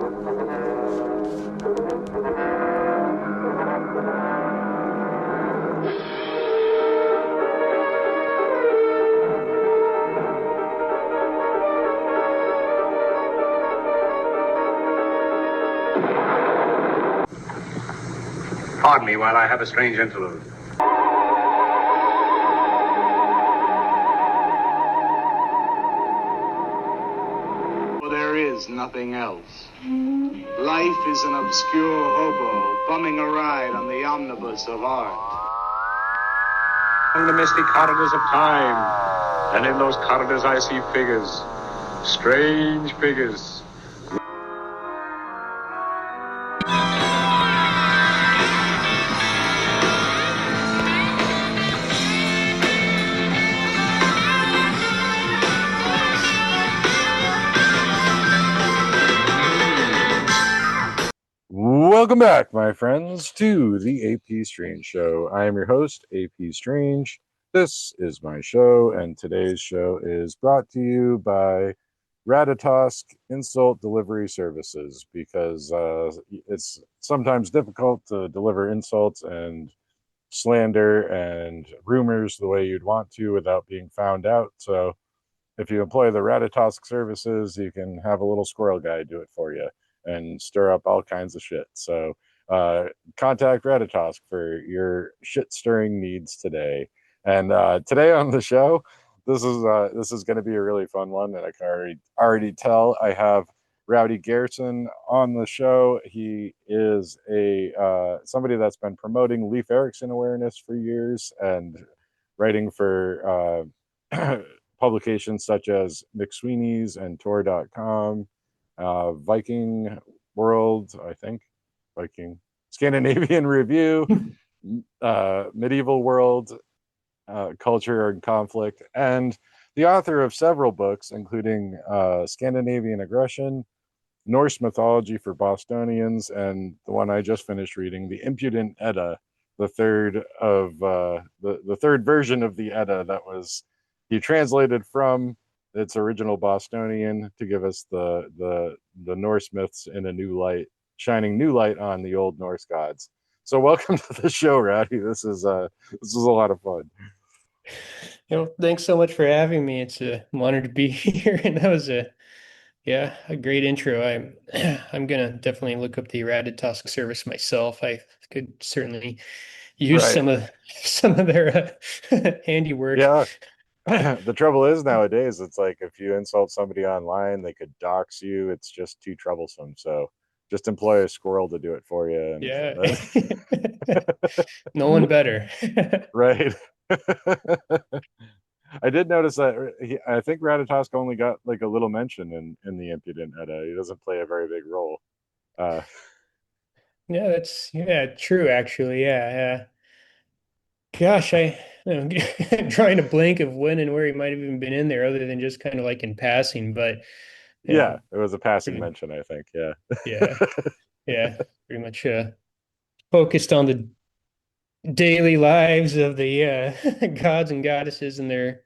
Pardon me while I have a strange interlude. There is nothing else. Life is an obscure hobo bumming a ride on the omnibus of art. Along the misty corridors of time, and in those corridors I see figures, strange figures. Welcome back, my friends, to the AP Strange Show. I am your host, AP Strange. This is my show, and today's show is brought to you by Raditosk Insult Delivery Services, because it's sometimes difficult to deliver insults and slander and rumors the way you'd want to without being found out. So if you employ the Raditosk services, you can have a little squirrel guy do it for you and stir up all kinds of shit. So contact Raditosk for your shit stirring needs today. And today on the show, this is going to be a really fun one, and I can already tell. I have Rowdy Geirsson on the show. He is a somebody that's been promoting Leif Erikson awareness for years and writing for publications such as McSweeney's and Tor.com. Viking World, I think, Viking Scandinavian Review, Medieval World, Culture and Conflict, and the author of several books, including Scandinavian Aggression, Norse Mythology for Bostonians, and the one I just finished reading, the Impudent Edda, the third of the third version of the Edda that was he translated from its original Bostonian to give us the Norse myths in a new light, shining new light on the old Norse gods. So welcome to the show, Rowdy. This is a lot of fun. Thanks so much for having me. It's an honor to be here, and that was a great intro. I'm gonna definitely look up the Raditosk service myself. I could certainly use some of their handiwork. Yeah. The trouble is nowadays, it's like if you insult somebody online, they could dox you. It's just too troublesome. So just employ a squirrel to do it for you. And no one better. Right. I did notice that I think Raditosk only got like a little mention in the Impudent Edda. He doesn't play a very big role. Yeah, that's true actually. Yeah. Gosh, I'm trying to blank of when and where he might have even been in there, other than just kind of like in passing. But yeah, it was a passing mention, I think. Yeah, pretty much focused on the daily lives of the gods and goddesses and their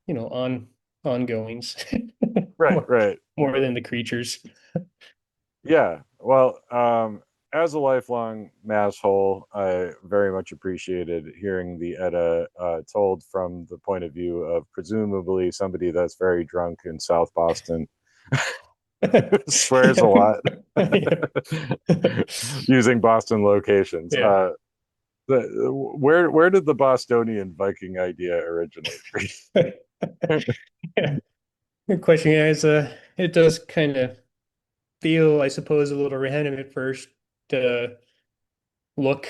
ongoings. Right. More than the creatures. Yeah. Well, as a lifelong masshole, I very much appreciated hearing the Edda told from the point of view of presumably somebody that's very drunk in South Boston. Swears a lot. Using Boston locations. Yeah. Where did the Bostonian Viking idea originate? Good question. Yeah, it does kind of feel, I suppose, a little random at first to look,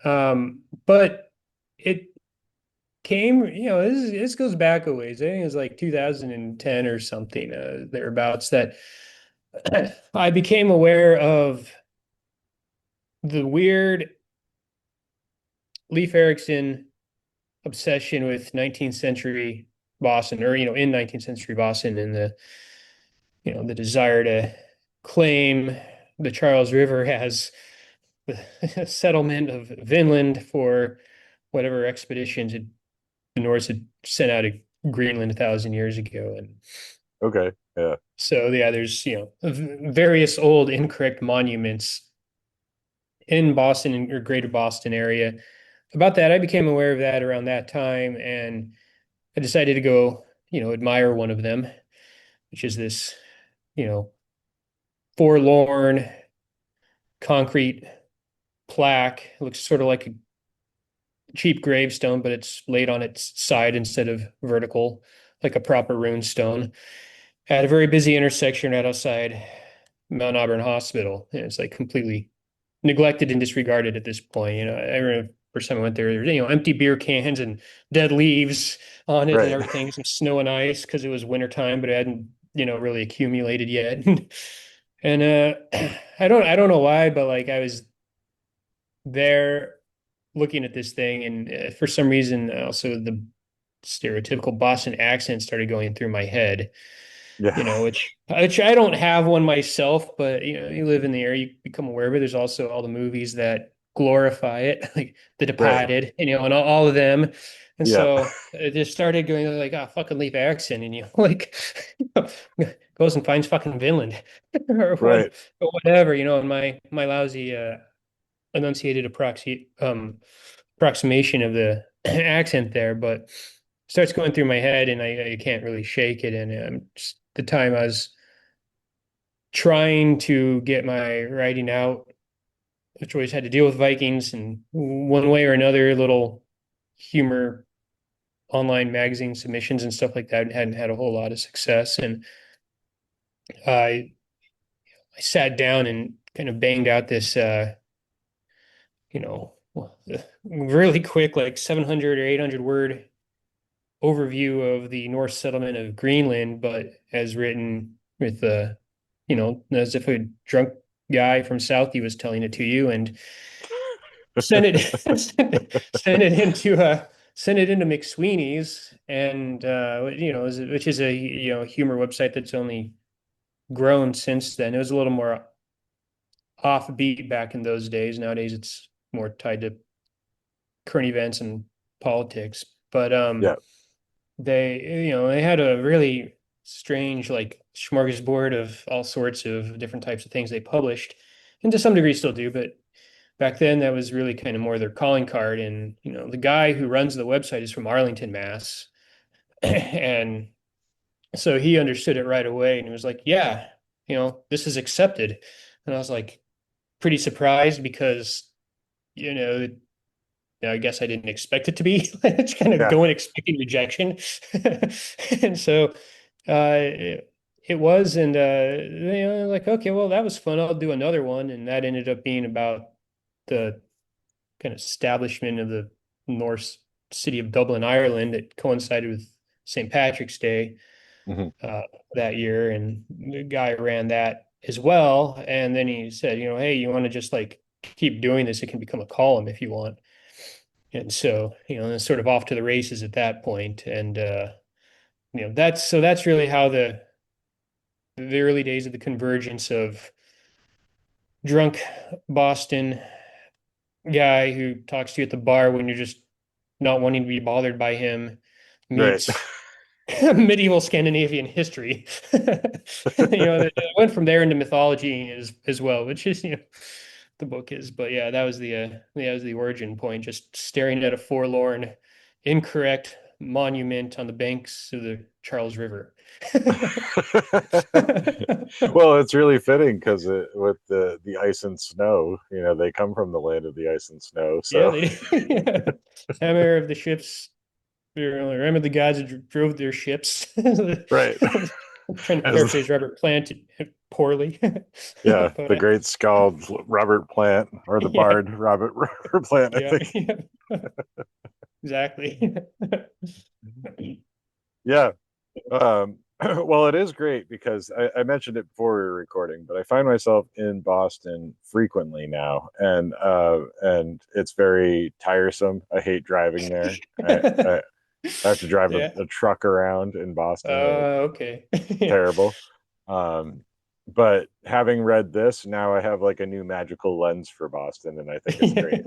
but it came. This goes back a ways. I think it was like 2010 or something, thereabouts, that I became aware of the weird Leif Erikson obsession with 19th century Boston, or in 19th century Boston, and the desire to claim the Charles River as the settlement of Vinland for whatever expeditions the Norse had sent out of Greenland 1,000 years ago. And Okay. Yeah. So yeah, there's various old incorrect monuments in Boston or greater Boston area. About that, I became aware of that around that time, and I decided to go, admire one of them, which is this, you know, forlorn concrete plaque. It looks sort of like a cheap gravestone, but it's laid on its side instead of vertical, like a proper rune stone, at a very busy intersection right outside Mount Auburn Hospital. And it's like completely neglected and disregarded at this point. I remember the first time I went there, empty beer cans and dead leaves on it and Right. everything, some snow and ice because it was wintertime, but it hadn't, really accumulated yet. And I don't know why, but like I was there looking at this thing, and for some reason, also the stereotypical Boston accent started going through my head. Yeah. Which I don't have one myself, but you live in the area, you become aware of it. There's also all the movies that glorify it, like The Right. Departed, and all of them. And Yeah. so it just started going like, fucking leave accent, and like goes and finds fucking Vinland or Right. whatever, and my lousy enunciated approximation of the accent there, but starts going through my head, and I can't really shake it. And just the time I was trying to get my writing out, which always had to deal with Vikings and one way or another, little humor online magazine submissions and stuff like that, hadn't had a whole lot of success. And I I sat down and kind of banged out this you know really quick, like 700 or 800 word overview of the Norse settlement of Greenland, but as written with as if a drunk guy from Southie was telling it to you, and send it send it into McSweeney's, and which is a humor website that's only grown since then. It was a little more offbeat back in those days. Nowadays it's more tied to current events and politics. But Yeah. they had a really strange like smorgasbord of all sorts of different types of things they published, and to some degree still do, but back then that was really kind of more their calling card. And the guy who runs the website is from Arlington, Mass. And so he understood it right away, and he was like, yeah, this is accepted. And I was like pretty surprised because you know I guess I didn't expect it to be. It's kind of Yeah. going expecting rejection. And so it was, and like, okay, well, that was fun. I'll do another one. And that ended up being about the kind of establishment of the Norse city of Dublin, Ireland. It coincided with St. Patrick's Day Hmm. uh, that year, and the guy ran that as well. And then he said, hey, you want to just like keep doing this? It can become a column if you want. And so, it's sort of off to the races at that point. And that's really how the early days of the convergence of drunk Boston guy who talks to you at the bar when you're just not wanting to be bothered by him Right. meets medieval Scandinavian history. It went from there into mythology as well, which is the book is. But yeah, that was the origin point. Just staring at a forlorn, incorrect monument on the banks of the Charles River. Well, it's really fitting because with the ice and snow, they come from the land of the ice and snow. Yeah, So, they yeah. Hammer of the ships, remember the guys that drove their ships. right. I'm trying to As paraphrase Robert Plant poorly. yeah, But the great skald Robert Plant, or the yeah, bard Robert Plant, I yeah, think. yeah, exactly. Yeah. Well, it is great because I mentioned it before we were recording, but I find myself in Boston frequently now, and it's very tiresome. I hate driving there. I have to drive Yeah. a truck around in Boston, and it's Okay. Yeah. terrible. Um, but having read this, now I have like a new magical lens for Boston, and I think it's Yeah. great.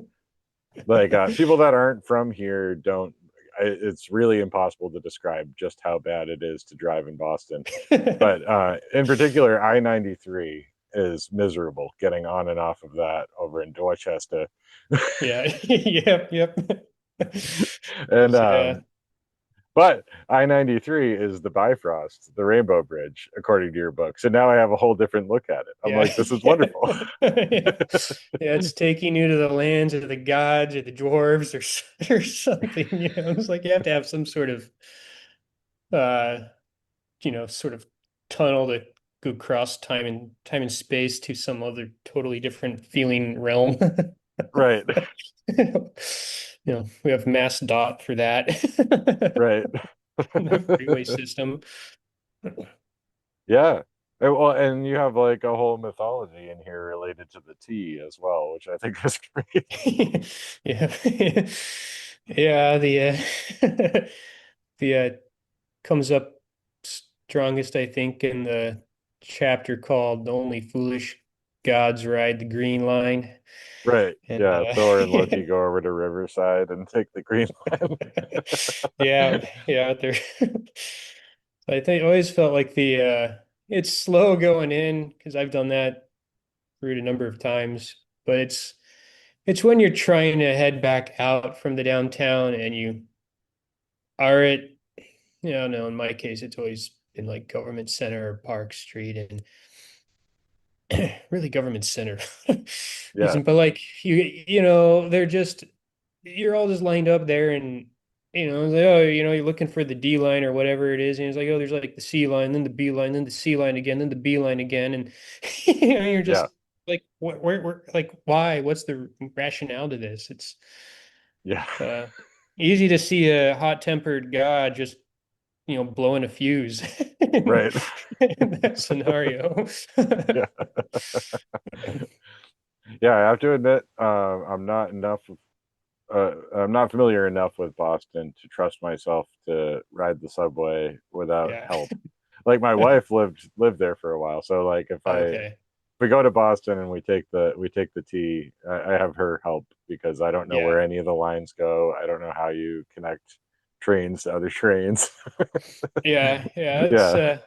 Like people that aren't from here don't. it's really impossible to describe just how bad it is to drive in Boston. But in particular, I-93 is miserable getting on and off of that over in Dorchester. Yeah. Yep. Yep. And Yeah. but I-93 is the Bifrost, the Rainbow Bridge, according to your book. So now I have a whole different look at it. I'm Yeah. like, this is Yeah. wonderful. Yeah. Yeah, it's taking you to the lands of the gods or the dwarves or something. It's like you have to have some sort of uh sort of tunnel to go across time and space to some other totally different feeling realm. Right, We have Mass Dot for that. right. The freeway system. Yeah. Well, and you have like a whole mythology in here related to the tea as well, which I think is great. Yeah. Yeah, the comes up strongest, I think, in the chapter called "Only Foolish Gods Ride the Green Line." Right. And Yeah. Thor and Loki go over to Riverside and take the Green Line. yeah, yeah, there. I think I always felt like the it's slow going in because I've done that route a number of times, but it's when you're trying to head back out from the downtown and you are at, no, in my case, it's always been like Government Center or Park Street and really Government Center. Yeah. But like they're just you're all just lined up there and it's like, oh, you're looking for the D line or whatever it is, and it's like, oh, there's like the C line, then the B line, then the C line again, then the B line again, and you're Yeah. just like, what, where, like, why? What's the rationale to this? It's Yeah. uh, easy to see a hot-tempered god just blowing a fuse Right. in that scenario. Yeah. Yeah. I have to admit, I'm not familiar enough with Boston to trust myself to ride the subway without Yeah. help. Like my wife lived there for a while, so like if Okay. we go to Boston and we take the T, I have her help because I don't know where Yeah. any of the lines go. I don't know how you connect trains to other trains. Yeah. Yeah. Yeah,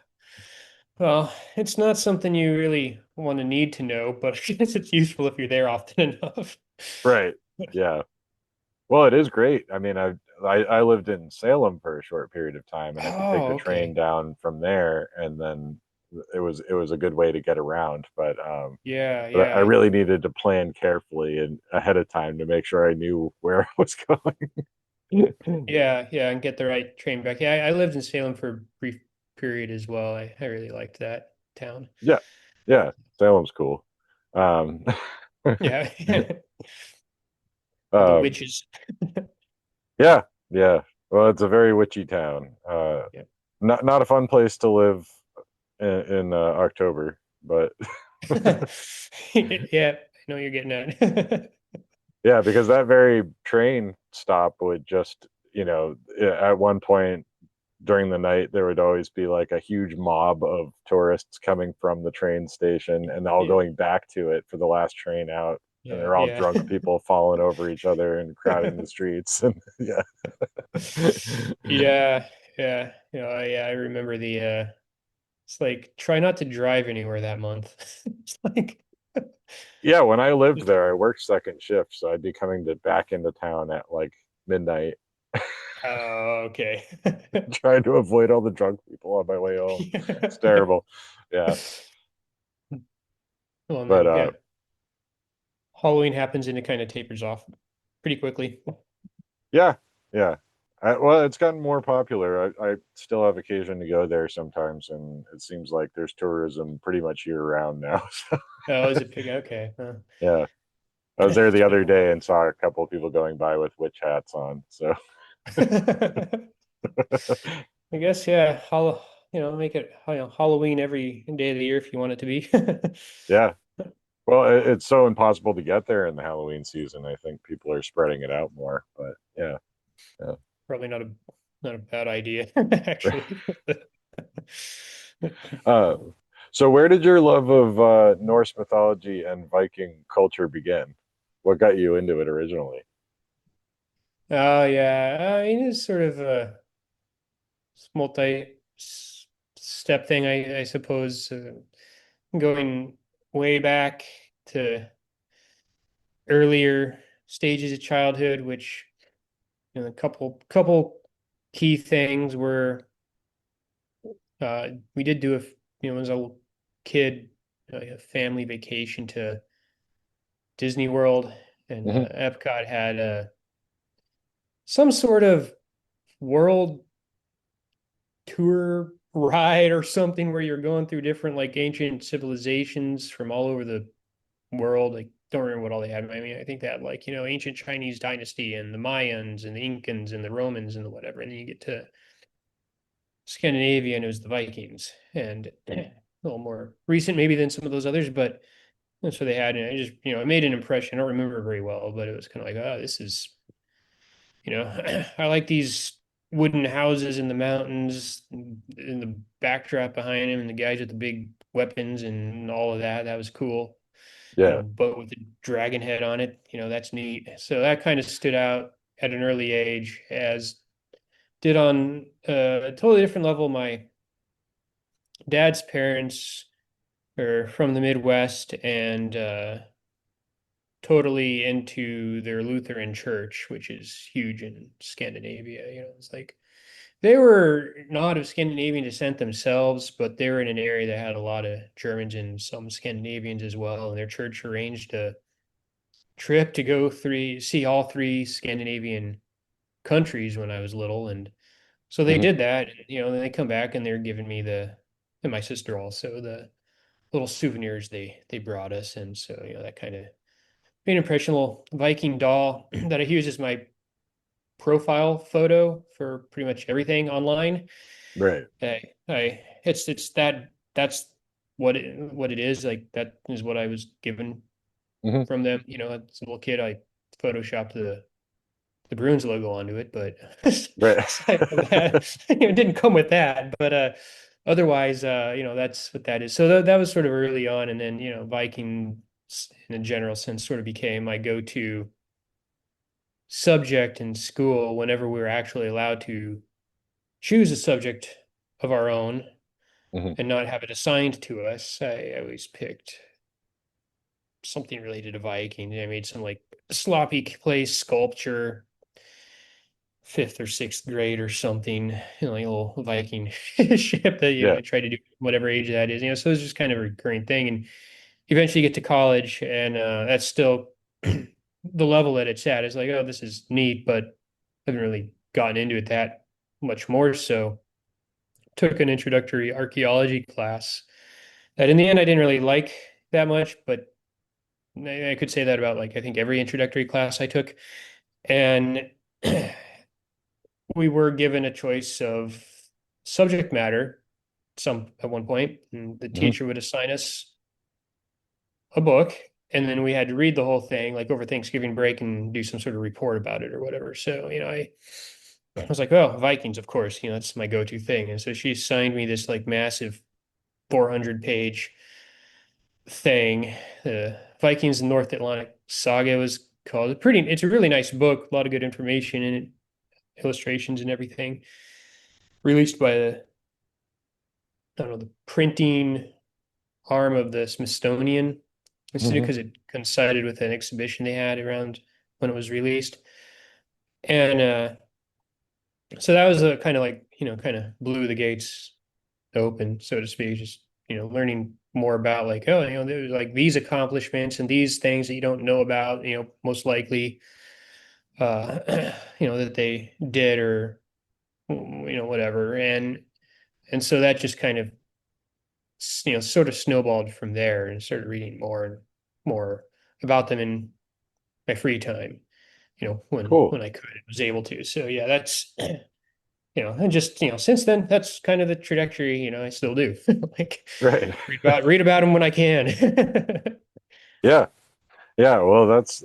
Well, it's not something you really want to need to know, but I guess it's useful if you're there often enough. right. Yeah. Well, it is great. I mean, I lived in Salem for a short period of time, and I could take Oh, the train okay. down from there, and then it was a good way to get around. Yeah, But I yeah. really needed to plan carefully and ahead of time to make sure I knew where I was going. Yeah, yeah, and get the right train back. Yeah, I lived in Salem for a brief period as well. I really liked that town. Yeah, yeah, Salem's cool. Um, Yeah. All the um, witches. yeah, yeah. Well, it's a very witchy town. Yeah. Not a fun place to live in October, but Yeah, I know you're getting at. yeah, because that very train stop would just, at one point during the night, there would always be like a huge mob of tourists coming from the train station and all Yeah, going back to it for the last train out. And yeah, they're all yeah. drunk people falling over each other and crowding the streets. And yeah. Yeah, yeah. Yeah, I remember it's like try not to drive anywhere that month. It's like Yeah, when I lived there, I worked second shift, so I'd be coming back into town at like midnight, oh, okay. trying to avoid all the drunk people on my way home. It's terrible. Yeah. Well, and But then yeah, Halloween happens and it kind of tapers off pretty quickly. yeah, yeah. Well, it's gotten more popular. I still have occasion to go there sometimes, and it seems like there's tourism pretty much year round now. Oh, is it big? Okay. Yeah, I was there the other day and saw a couple of people going by with witch hats on. So I guess yeah, make it Halloween every day of the year if you want it to be. yeah. Well, it's so impossible to get there in the Halloween season. I think people are spreading it out more. But yeah, yeah. Probably not a bad idea, actually. Uh, so where did your love of Norse mythology and Viking culture begin? What got you into it originally? Oh yeah, I mean it's sort of a multi-step thing, I suppose. Going way back to earlier stages of childhood, which a couple key things were we did do as a kid a family vacation to Disney World, and Hmm. Epcot had some sort of world tour ride or something where you're going through different like ancient civilizations from all over the world. I don't remember what all they had. I mean, I think they had like, ancient Chinese dynasty and the Mayans and the Incans and the Romans and the whatever. And then you get to Scandinavian, it was the Vikings, and a little more recent maybe than some of those others, but that's what they had. And it made an impression. I don't remember very well, but it was kind of like, oh, this is, I like these wooden houses in the mountains, in the backdrop behind him, and the guys with the big weapons and all of that. That was cool. Yeah. Boat with a dragon head on it. That's neat. So that kind of stood out at an early age, as did on a totally different level. My dad's parents are from the Midwest and totally into their Lutheran church, which is huge in Scandinavia. It's like they were not of Scandinavian descent themselves, but they were in an area that had a lot of Germans and some Scandinavians as well. And their church arranged a trip to go see all three Scandinavian countries when I was little. And so they Hmm. did that, and then they come back and they're giving me and my sister also, the little souvenirs they brought us. And so, that kind of made an impression. Little Viking doll that I use as my profile photo for pretty much everything online. Right. That's what it is. Like that is what I was given Hmm. from them. As a little kid, I photoshopped the Bruins logo onto it, but Right. aside from that, it didn't come with that. But otherwise, that's what that is. So that was sort of early on, and then Viking, in a general sense, sort of became my go-to subject in school whenever we were actually allowed to choose a subject of our own Hmm. and not have it assigned to us. I always picked something related to Viking. I made some like sloppy clay sculpture, fifth or sixth grade or something, like a little Viking ship that Yeah. I try to do whatever age that is. So it's just kind of a recurring thing. And eventually get to college, and that's still the level that it's at. Is like, oh, this is neat, but I haven't really gotten into it that much more. So took an introductory archaeology class that in the end I didn't really like that much, but I could say that about like I think every introductory class I took. And we were given a choice of subject matter some at one point, and the Hmm. teacher would assign us a book, and then we had to read the whole thing like over Thanksgiving break and do some sort of report about it or whatever. So, I was like, well, Vikings, of course, that's my go-to thing. And so she assigned me this like massive 400-page thing. Vikings and North Atlantic Saga was called. It's a really nice book, a lot of good information in it, illustrations and everything. Released by I don't know, the printing arm of the Smithsonian Institute, Hmm. because it coincided with an exhibition they had around when it was released. And so that was a kind of like, kind of blew the gates open, so to speak, just, learning more about like, oh, there's like these accomplishments and these things that you don't know about, most likely, that they did or, whatever. And so that just kind of, sort of snowballed from there, and started reading more and more about them in my free time, Cool. when I could, was able to. So yeah, that's, and just, since then, that's kind of the trajectory, I still do. Like Right. read about them when I can. Yeah. Yeah. Well, that's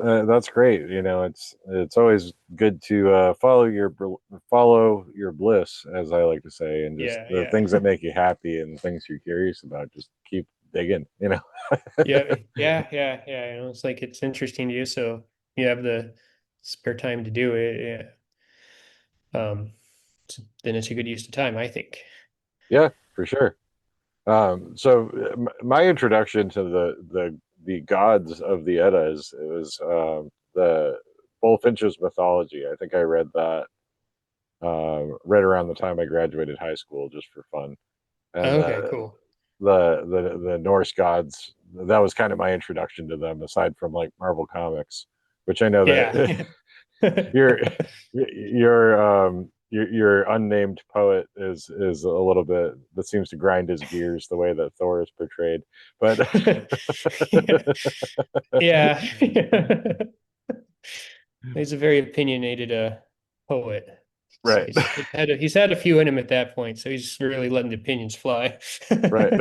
great. It's always good to follow your bliss, as I like to say, and just Yeah, the yeah. things that make you happy and the things you're curious about. Just keep digging. Yeah, yeah, yeah, yeah. It's like it's interesting to you. So you have the spare time to do it, yeah. Then it's a good use of time, I think. Yeah, for sure. So my introduction to the gods of the Edda is it was the Bullfinch's mythology. I think I read that right around the time I graduated high school, just for fun. And Okay, cool. the Norse gods, that was kind of my introduction to them, aside from like Marvel Comics, which I know that Yeah. your your unnamed poet is a little bit that seems to grind his gears the way that Thor is portrayed, but Yeah. He's a very opinionated poet. So right, he's had a few in him at that point, so he's really letting the opinions fly. right.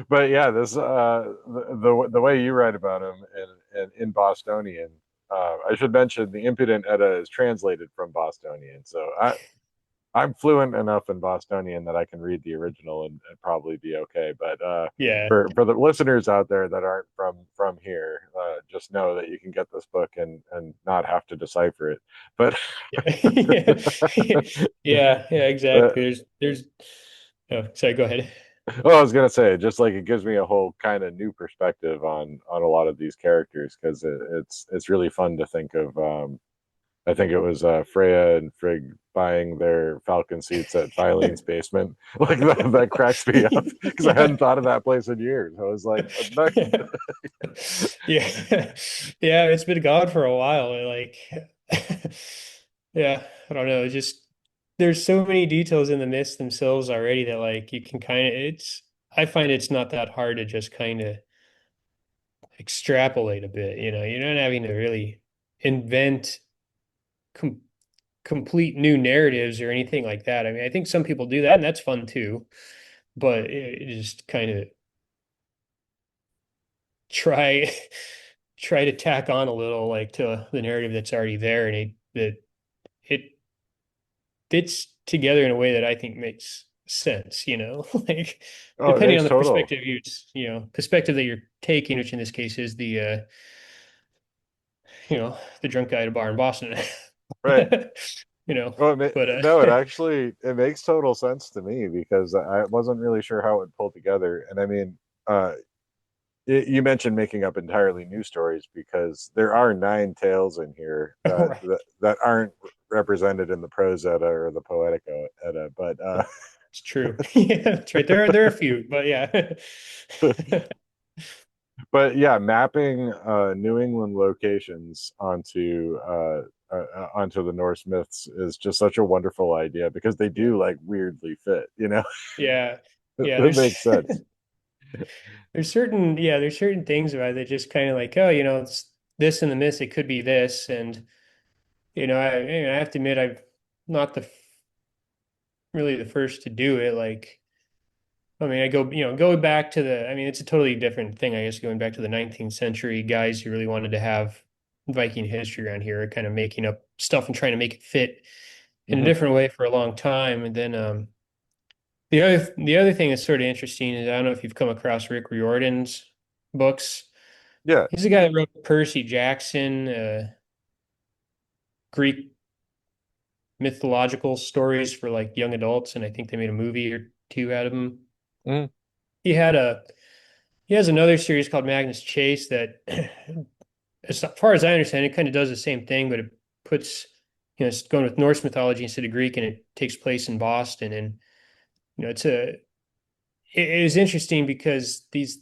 But yeah, this the way you write about him in Bostonian. I should mention the Impudent Edda is translated from Bostonian, so I'm fluent enough in Bostonian that I can read the original and probably be okay. But Yeah. for the listeners out there that aren't from here, just know that you can get this book and not have to decipher it. But Yeah. Yeah, yeah, uh, exactly. There's oh, sorry, go ahead. well, I was gonna say, just like it gives me a whole kind of new perspective on a lot of these characters because it's really fun to think of. I think it was Freya and Frigg buying their Falcon seats at Filene's basement. Like that cracks me up because I hadn't thought of that place in years. I was like, Yeah. Yeah, it's been gone for a while. Like, yeah, I don't know. It's just there's so many details in the myths themselves already that like you can kind of I find it's not that hard to just kind of extrapolate a bit, you know. You're not having to really invent com complete new narratives or anything like that. I mean, I think some people do that and that's fun too, but it just kind of try try to tack on a little like to the narrative that's already there and it fits together in a way that I think makes sense, you know, like oh, it depending makes on the total perspective perspective that you're taking, which in this case is the drunk guy at a bar in Boston. right. you know, Well, but no, it actually it makes total sense to me because I wasn't really sure how it would pull together. And I mean, uh, you mentioned making up entirely new stories because there are nine tales in here right. that aren't represented in the prose Edda or the poetic Edda, but It's true. Yeah, that's right. There are a few, but yeah. but yeah, mapping New England locations onto the Norse myths is just such a wonderful idea because they Yeah. do like weirdly fit, you know. Yeah. Yeah, It makes sense. there's certain things about it that just kind of like, oh, it's this in the myth, it could be this. And, I have to admit, I've not really the first to do it. Like, I mean, going back to I mean, it's a totally different thing, I guess, going back to the 19th century guys who really wanted to have Viking history around here, kind of making up stuff and trying to make it fit in a Hmm. different way for a long time. And then, the other thing that's sort of interesting is I don't know if you've come across Rick Riordan's books. Yeah. He's the guy that wrote Percy Jackson, Greek mythological stories for like young adults, and I think they made a movie or two out of them. Mhm. He had a he has another series called Magnus Chase that, as far as I understand, it kind of does the same thing, but it puts it's going with Norse mythology instead of Greek, and it takes place in Boston. And it is interesting because these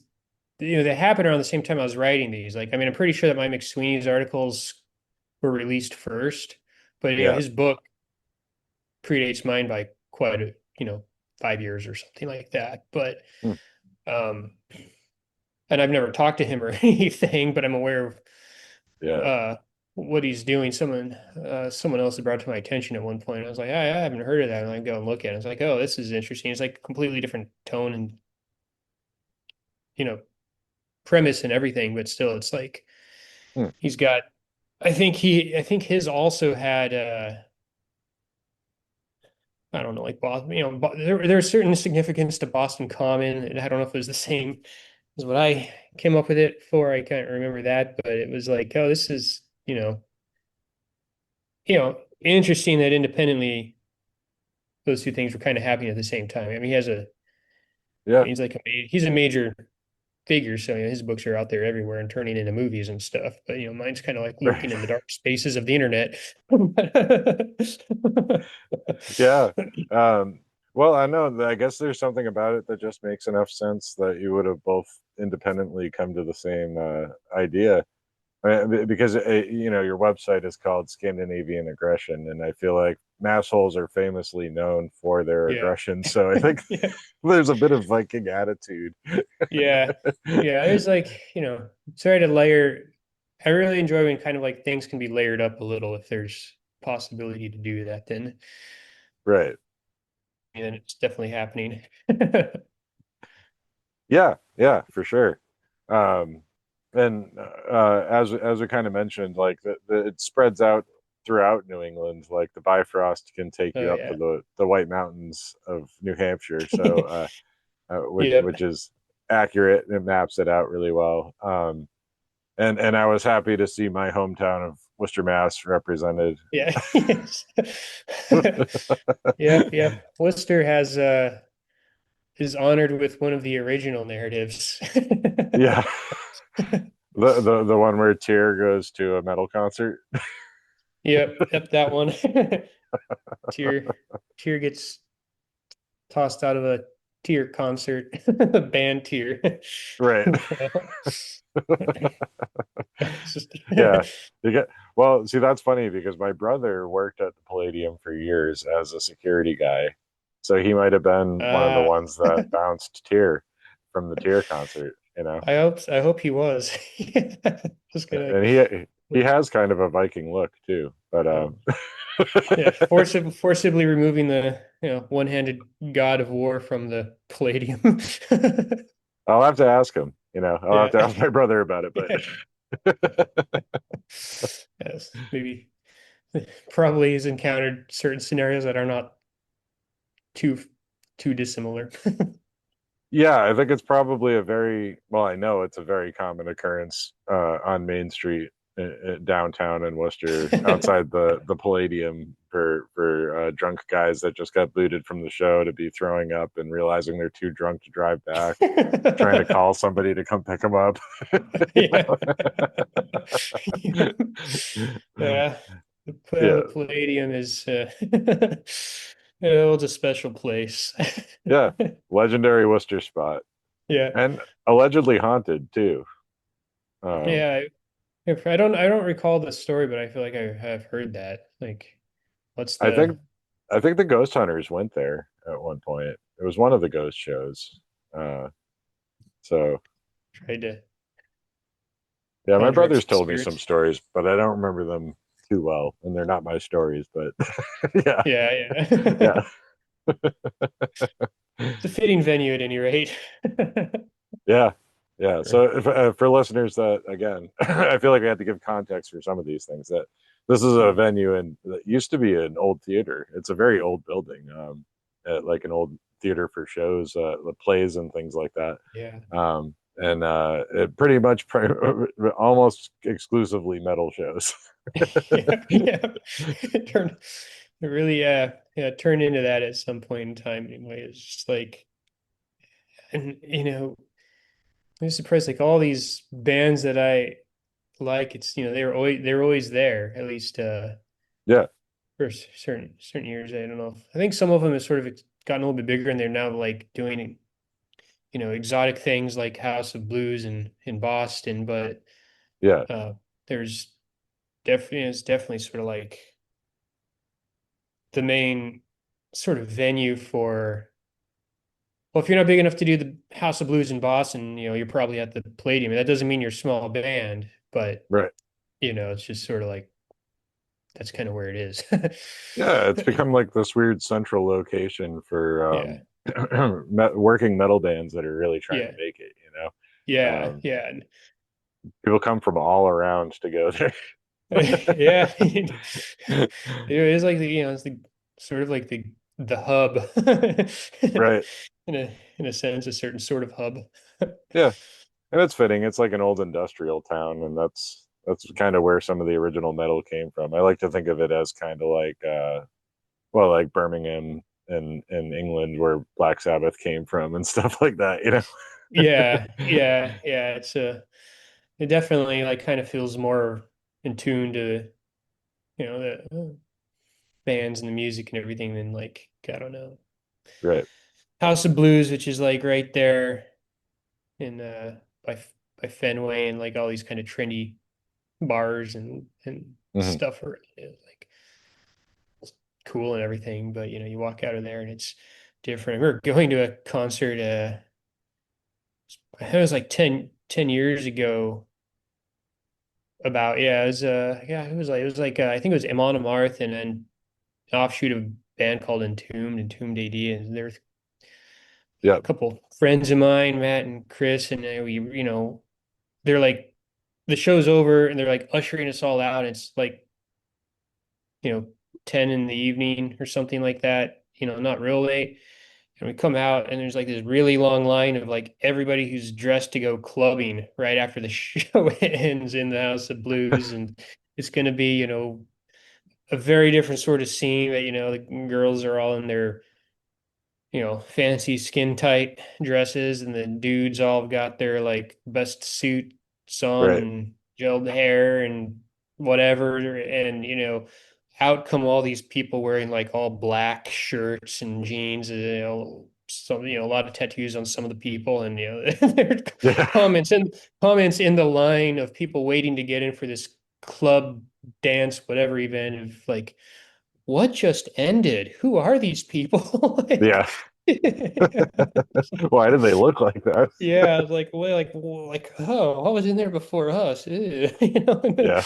they happen around the same time I was writing these. Like, I mean, I'm pretty sure that my McSweeney's articles were released first, but Yeah. his book predates mine by quite 5 years or something like that. But Hmm. um, and I've never talked to him or anything, but I'm aware of Yeah. uh what he's doing. Someone else had brought it to my attention at one point. I was like, I haven't heard of that. And I go and look at it. It's like, oh, this is interesting. It's like a completely different tone and you know premise and everything, but still, it's like Hmm. he's got. I think his also had. I don't know, like Boston. There's certain significance to Boston Common, and I don't know if it was the same is what I came up with it for. I can't remember that, but it was like, oh, this is, interesting that independently those two things were kind of happening at the same time. I mean, Yeah. he's like he's a major figure, so his books are out there everywhere and turning into movies and stuff. But mine's kind of like Right. lurking in the dark spaces of the internet. Yeah. Um, well, I know that I guess there's something about it that just makes enough sense that you would have both independently come to the same idea. Because your website is called Scandinavian Aggression, and I feel like massholes are famously known for their Yeah. aggression. So I think Yeah. there's a bit of Viking attitude. Yeah. Yeah. There's like, sorry to layer. I really enjoy when kind of like things can be layered up a little if there's possibility to do that, Right. then it's definitely happening. Yeah, yeah, for sure. Um, and as we kind of mentioned, like it spreads out throughout New England. Like the Bifrost can take Oh you up to yeah. the White Mountains of New Hampshire. So which Yep. is accurate and it maps it out really well. And I was happy to see my hometown of Worcester, Mass represented. Yeah. Yes. Yep. Yep. Worcester is honored with one of the original narratives. Yeah, the one where Tyr goes to a metal concert. Yep. Yep. That one. Tier Tier gets tossed out of a tier concert, band tier. Right. Well, it's just Yeah. You get well, see that's funny because my brother worked at the Palladium for years as a security guy. So he might have been one of the uh, ones that bounced Tyr from the Tyr concert. I hope he was. Just gonna And he has kind of a Viking look too. But oh yeah, forcibly removing the one-handed god of war from the Palladium. I'll have to ask him, I'll have Yeah. to ask my brother about it, Yeah. but Yes, maybe probably has encountered certain scenarios that are not too too dissimilar. yeah, I think it's probably I know it's a very common occurrence on Main Street downtown in Worcester, outside the Palladium for drunk guys that just got booted from the show to be throwing up and realizing they're too drunk to drive back, trying to call somebody to come pick them up. Yeah. Yeah. Yeah, The Palladium is it's a special place. yeah, legendary Worcester spot, Yeah. and allegedly haunted too. Um, Yeah. I don't recall the story, but I feel like I have heard that. Like, what's I the think I think the Ghost Hunters went there at one point. It was one of the ghost shows. Uh, so tried to yeah, my conjure up brother's some told me some spirits? stories, but I don't remember them too well, and they're not my stories. But yeah, Yeah, yeah. yeah, It's a fitting venue at any rate. yeah, yeah. So for listeners that again, I feel like we had to give context for some of these things. That this is a venue and that used to be an old theater. It's a very old building, like an old theater for shows, the plays and things like that. Yeah. And it pretty much almost exclusively metal shows. Yeah, yeah. It really, turned into that at some point in time anyway. It's just like, and I'm surprised like all these bands that I like, it's they were always there, at least Yeah, for certain years. I don't know. I think some of them have sort of gotten a little bit bigger and they're now like doing, exotic things like House of Blues in Boston, but yeah, uh there's it's definitely sort of like the main sort of venue for, well, if you're not big enough to do the House of Blues in Boston, you're probably at the Palladium. That doesn't mean you're a small band, but right. it's just sort of like that's kind of where it is. Yeah, it's become like this weird central location for Yeah. working metal bands that are really trying to Yeah. make it. Yeah. Um, Yeah. People come from all around to go there. Yeah. It is like it's the sort of like the hub Right. in a sense, a certain sort of hub. Yeah. And it's fitting. It's like an old industrial town, and that's kind of where some of the original metal came from. I like to think of it as kind of like well, like Birmingham in England where Black Sabbath came from and stuff like that, you know. Yeah, yeah, yeah. It definitely like kind of feels more in tune to, the bands and the music and everything than like, I don't know, Right. House of Blues, which is like right there in by by Fenway and like all these kind of trendy bars and Hmm. stuff are like cool and everything, but you walk out of there and it's different. We were going to a concert it was like ten years ago about yeah, it was I think it was Amon Amarth and then an offshoot of a band called Entombed AD, and there's a Yep. couple friends of mine, Matt and Chris, and we they're like the show's over and they're like ushering us all out. And it's like, you know, 10 in the evening or something like that, not real late. And we come out and there's like this really long line of like everybody who's dressed to go clubbing right after the show ends in the House of Blues. And it's going to be, a very different sort of scene that, the girls are all in their, fancy skin tight dresses and the dudes all got their like best suits on Right. and gelled hair and whatever. And, out come all these people wearing like all black shirts and jeans, a lot of tattoos on some of the people. And, there's Yeah. comments and comments in the line of people waiting to get in for this club dance, whatever event of like, what just ended? Who are these people? Yeah. Like, Why did they look like that? yeah, like, well, like, oh, I was in there before us, ew. And then, Yeah.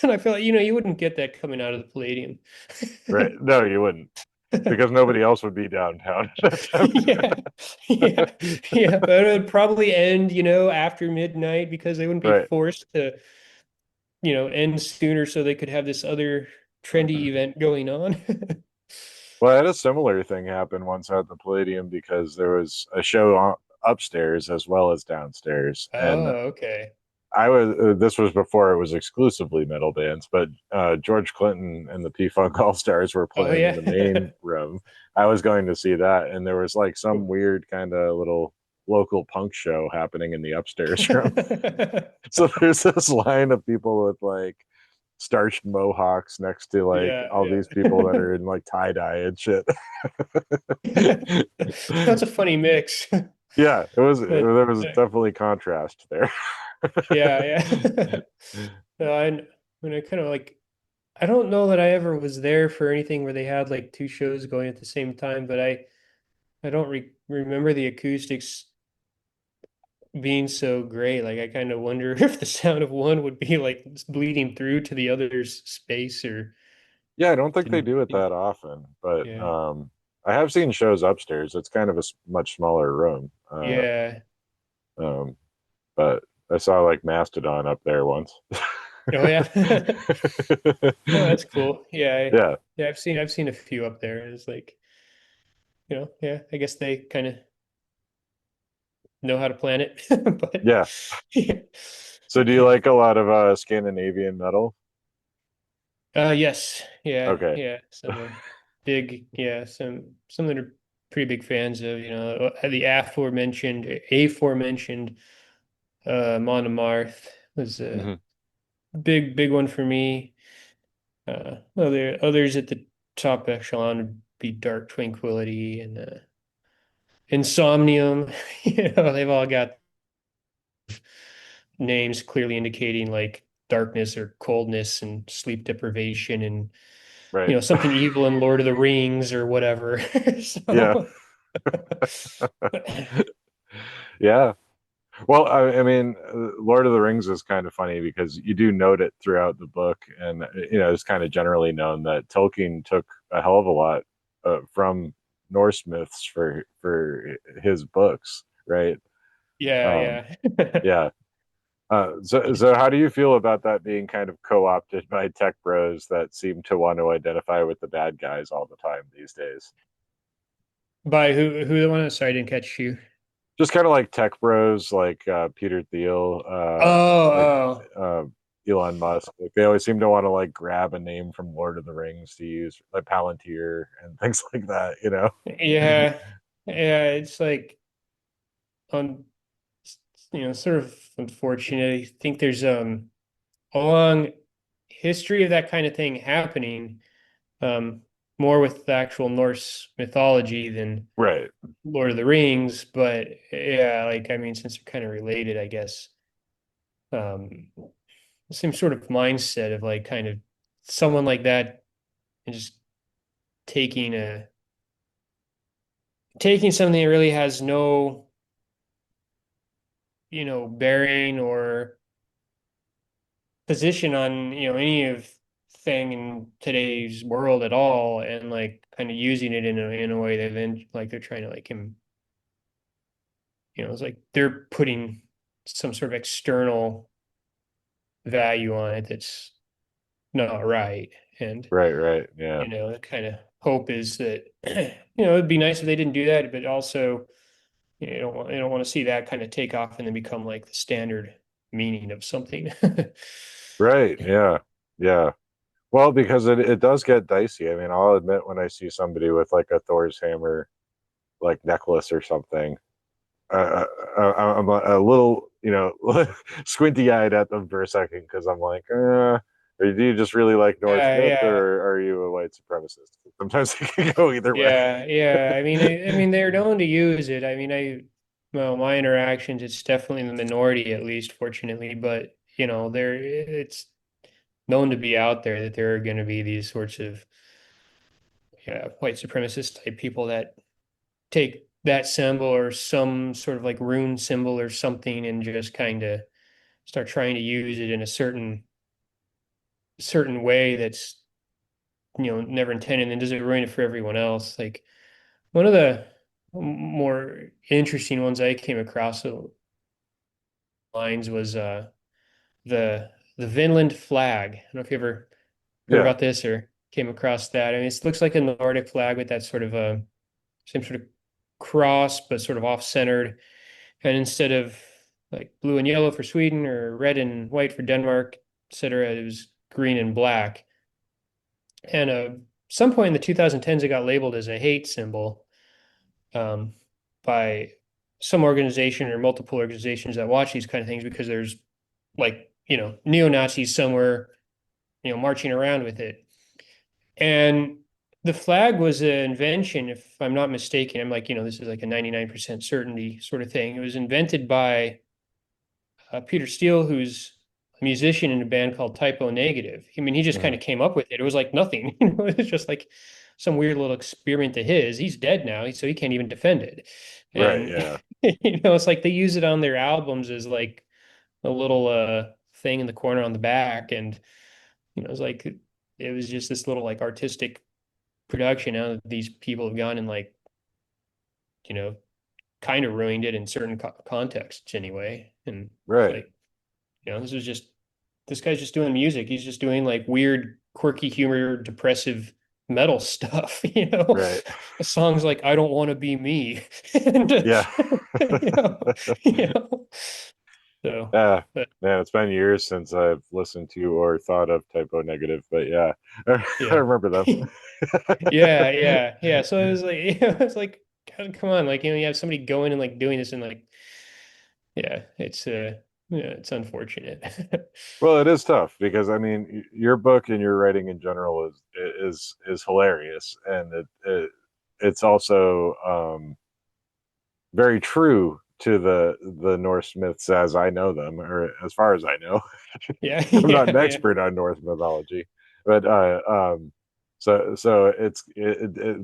and I feel like, you wouldn't get that coming out of the Palladium. Right. No, you wouldn't, because nobody else would be downtown at that time. Yeah, yeah, yeah, but it would probably end, after midnight because they wouldn't be Right. forced to, end sooner so they could have this other trendy event going on. Well, I had a similar thing happen once at the Palladium because there was a show upstairs as well as downstairs, and Oh, okay. I was this was before it was exclusively metal bands, but George Clinton and the P Funk All Stars were Oh, playing in yeah. the main room. I was going to see that, and there was like some weird kind of little local punk show happening in the upstairs room. So there's this line of people with like starched mohawks next to like Yeah, all these people that yeah. are in like tie dye and shit. That's a funny mix. Yeah, it was But there was definitely contrast there. yeah, yeah. No, I kind of like I don't know that I ever was there for anything where they had like two shows going at the same time, but I don't remember the acoustics being so great. Like I kind of wonder if the sound of one would be like bleeding through to the other's space or Yeah, I don't think they didn't. do it that often, but Yeah. I have seen shows upstairs. It's kind of a much smaller room, Yeah. um, but I saw like Mastodon up there once. Oh yeah. Oh, that's cool. Yeah. Yeah, Yeah, I've seen a few up there. It's like, yeah, I guess they kind of know how to plan it. But yeah. yeah. So, do you like a lot of Scandinavian metal? Yes. Yeah, Okay. yeah. Some that are pretty big fans of, the aforementioned Monomarth was a Hmm. big one for me. Others at the top echelon would be Dark Tranquility and Insomnium. They've all got names clearly indicating like darkness or coldness and sleep deprivation and Right. something evil in Lord of the Rings or whatever. Yeah. So Yeah. Well, I mean, Lord of the Rings is kind of funny because you do note it throughout the book, and it's kind of generally known that Tolkien took a hell of a lot from Norse myths for his books, right? Um, yeah, yeah. yeah. So how do you feel about that being kind of co-opted by tech bros that seem to want to identify with the bad guys all the time these days? By who the one? Sorry, I didn't catch you. just kind of like tech bros like Peter Thiel, like Oh, uh, Elon Musk. Like they always seem to want to like grab a name from Lord of the Rings to use, like Palantir and things like that. You know? yeah, yeah. It's like on, sort of unfortunate. I think there's a long history of that kind of thing happening, um, more with the actual Norse mythology than Right, Lord of the Rings. But yeah, like I mean, since they're kind of related, I guess um, the same sort of mindset of like kind of someone like that and just taking a taking something that really has no, bearing or position on, any of thing in today's world at all, and like kind of using it in a way that then like they're trying to like him, it's like they're putting some sort of external value on it that's not right. And right. Yeah, the kind of hope is that it'd be nice if they didn't do that, but also you don't want to see that kind of take off and then become like the standard meaning of something. right. Yeah, yeah. Well, because it does get dicey. I mean, I'll admit when I see somebody with like a Thor's hammer like necklace or something, I'm a little, squinty eyed at them for a second because I'm like, or do you just really like Norse Yeah, myth, yeah. or are you a white supremacist? Sometimes it can go either way. Yeah, yeah. I mean, they're known to use it. I mean, well, my interactions, it's definitely in the minority, at least, fortunately. But it's known to be out there that there are going to be these sorts of, yeah, white supremacist type people that take that symbol or some sort of like rune symbol or something and just kind of start trying to use it in a certain way that's never intended, and does it ruin it for everyone else? Like one of the more interesting ones I came across lines was the Vinland flag. I don't know if you ever heard Yeah, about this or came across that. I mean, it looks like a Nordic flag with that sort of same sort of cross, but sort of off-centered. And instead of like blue and yellow for Sweden or red and white for Denmark, etc., it was green and black. And some point in the 2010s, it got labeled as a hate symbol, um, by some organization or multiple organizations that watch these kind of things because there's like, neo-Nazis somewhere, marching around with it. And the flag was an invention, if I'm not mistaken. I'm like, this is like a 99% certainty sort of thing. It was invented by Peter Steele, who's a musician in a band called Typo Negative. I mean, he just kind mhm. of came up with it. It was like nothing. It was just like some weird little experiment of his. He's dead now, so he can't even defend it. Right. And Yeah, it's like they use it on their albums as like a little thing in the corner on the back. And it's like it was just this little like artistic production. Now that these people have gone and like, you know, kind of ruined it in certain contexts anyway. And it's right, like, this guy's just doing music. He's just doing like weird, quirky humor, depressive metal stuff, right. songs like I Don't Want to Be Me. And Yeah. you know, you know. So Yeah, but man, it's been years since I've listened to or thought of Typo Negative, but yeah, I yeah. remember them. Yeah. So it was like, it's like, God, come on, like, you have somebody going and like doing this and like, yeah, it's unfortunate. Well, it is tough because I mean, your book and your writing in general is hilarious, and it's also very true to the Norse myths as I know them, or as far as I know. Yeah, I'm not an yeah. expert on Norse mythology, but so it's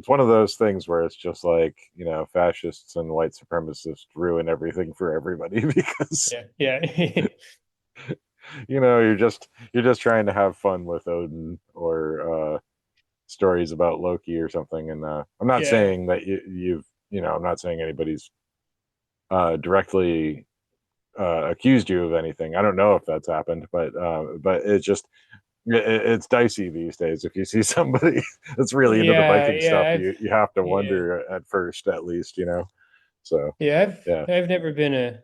one of those things where it's just like fascists and white supremacists ruin everything for everybody because Yeah. you're just trying to have fun with Odin or stories about Loki or something, and I'm not Yeah. saying that I'm not saying anybody's directly accused you of anything. I don't know if that's happened, but it's just it's dicey these days. If you see somebody that's really into the Yeah, Viking stuff, yeah, you have to yeah. wonder at first, at least. So Yeah, I've yeah, I've never been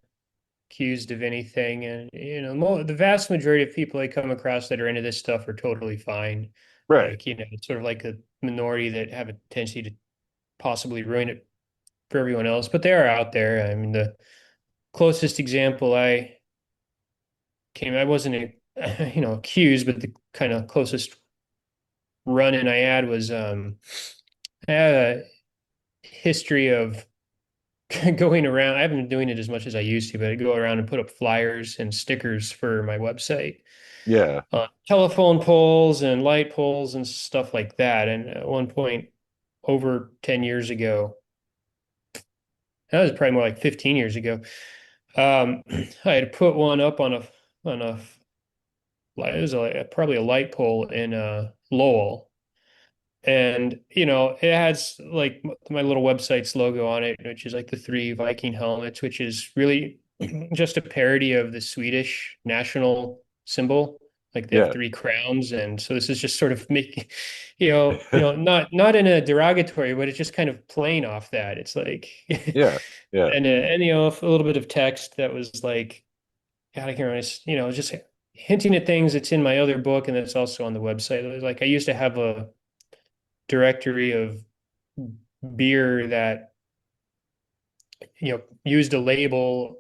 accused of anything, and the vast majority of people I come across that are into this stuff are totally fine. right. Like, it's sort of like a minority that have a tendency to possibly ruin it for everyone else, but they are out there. I mean, the closest example I wasn't, accused, but the kind of closest run-in I had was, I had a history of going around. I haven't been doing it as much as I used to, but I go around and put up flyers and stickers for my website, Yeah, telephone poles and light poles and stuff like that. And at one point, over 10 years ago, that was probably more like 15 years ago, I had put one up on a it was probably a light pole in Lowell. And, it has like my little website's logo on it, which is like the three Viking helmets, which is really just a parody of the Swedish national symbol. Like they have yeah, three crowns. And so this is just sort of making, not in a derogatory, but it's just kind of playing off that. It's like, yeah, yeah, and a little bit of text that was like, God, I can't remember, just hinting at things that's in my other book and that's also on the website. It was like I used to have a directory of beer that used a label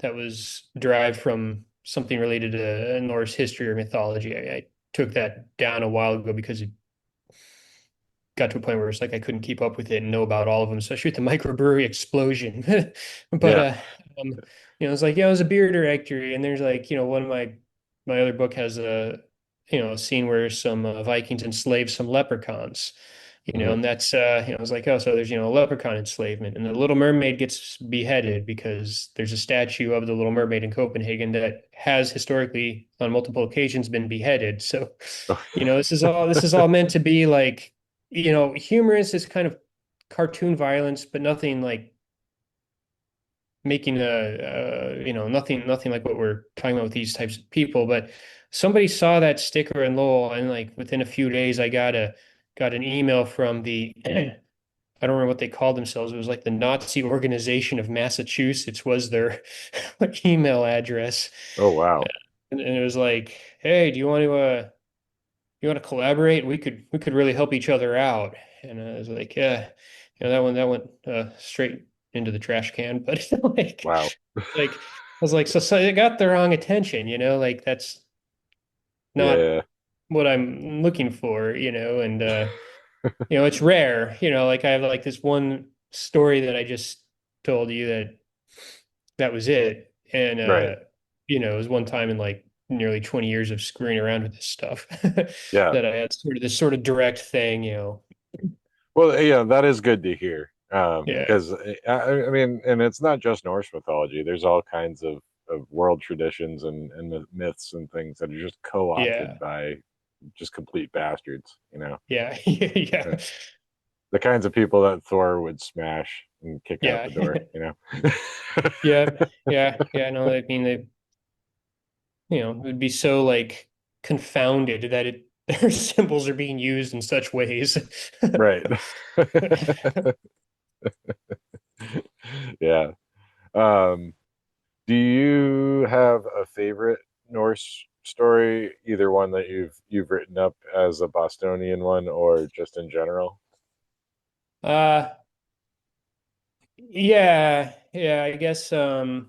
that was derived from something related to Norse history or mythology. I took that down a while ago because it got to a point where it's like I couldn't keep up with it and know about all of them, especially with the microbrewery explosion. But yeah. um, it's like, it was a beer directory, and there's like, one of my other book has a scene where some Vikings enslaved some leprechauns. Mhm. And that's it's like, oh, so there's leprechaun enslavement, and the Little Mermaid gets beheaded because there's a statue of the Little Mermaid in Copenhagen that has historically on multiple occasions been beheaded. So, this is all meant to be like, humorous is kind of cartoon violence, but nothing like making nothing like what we're talking about with these types of people. But somebody saw that sticker in Lowell, and like within a few days, I got an email from the I don't remember what they called themselves. It was like the Nazi Organization of Massachusetts was their email address, Oh wow. and it was like, hey, do you want to collaborate? We could really help each other out. And I was like, yeah, that went straight into the trash can. But Wow. like I was like, so it got the wrong attention, like that's not Yeah. what I'm looking for, and it's rare, like I have like this one story that I just told you that was it. And Right. it was one time in like nearly 20 years of screwing around with this stuff Yeah. that I had sort of this sort of direct thing, Well, yeah, that is good to hear. Yeah. Because I mean, and it's not just Norse mythology. There's all kinds of world traditions and myths and things that are just co-opted Yeah. by just complete bastards, you know. Yeah. Yeah. Uh, The kinds of people that Thor would smash and kick out Yeah. the door, you know. Yeah. Yeah. Yeah. No, I mean they, it would be so like confounded that their symbols are being used in such ways. Right. Yeah. Um, do you have a favorite Norse story, either one that you've written up as a Bostonian one or just in general? Uh, yeah. Yeah. I guess I'd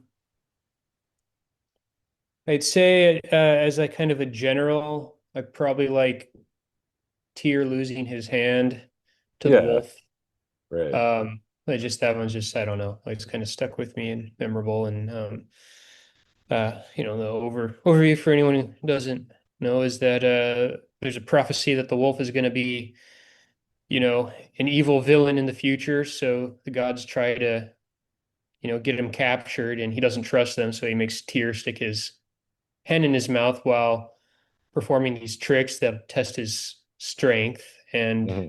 say as a kind of a general, I probably like Tyr losing his hand to the Yeah, wolf. right. That one's just, I don't know, like it's kind of stuck with me and memorable. And the overview for anyone who doesn't know is that there's a prophecy that the wolf is going to be, an evil villain in the future. So the gods try to, get him captured, and he doesn't trust them, so he makes Tyr stick his hand in his mouth while performing these tricks that test his strength. And Hmm.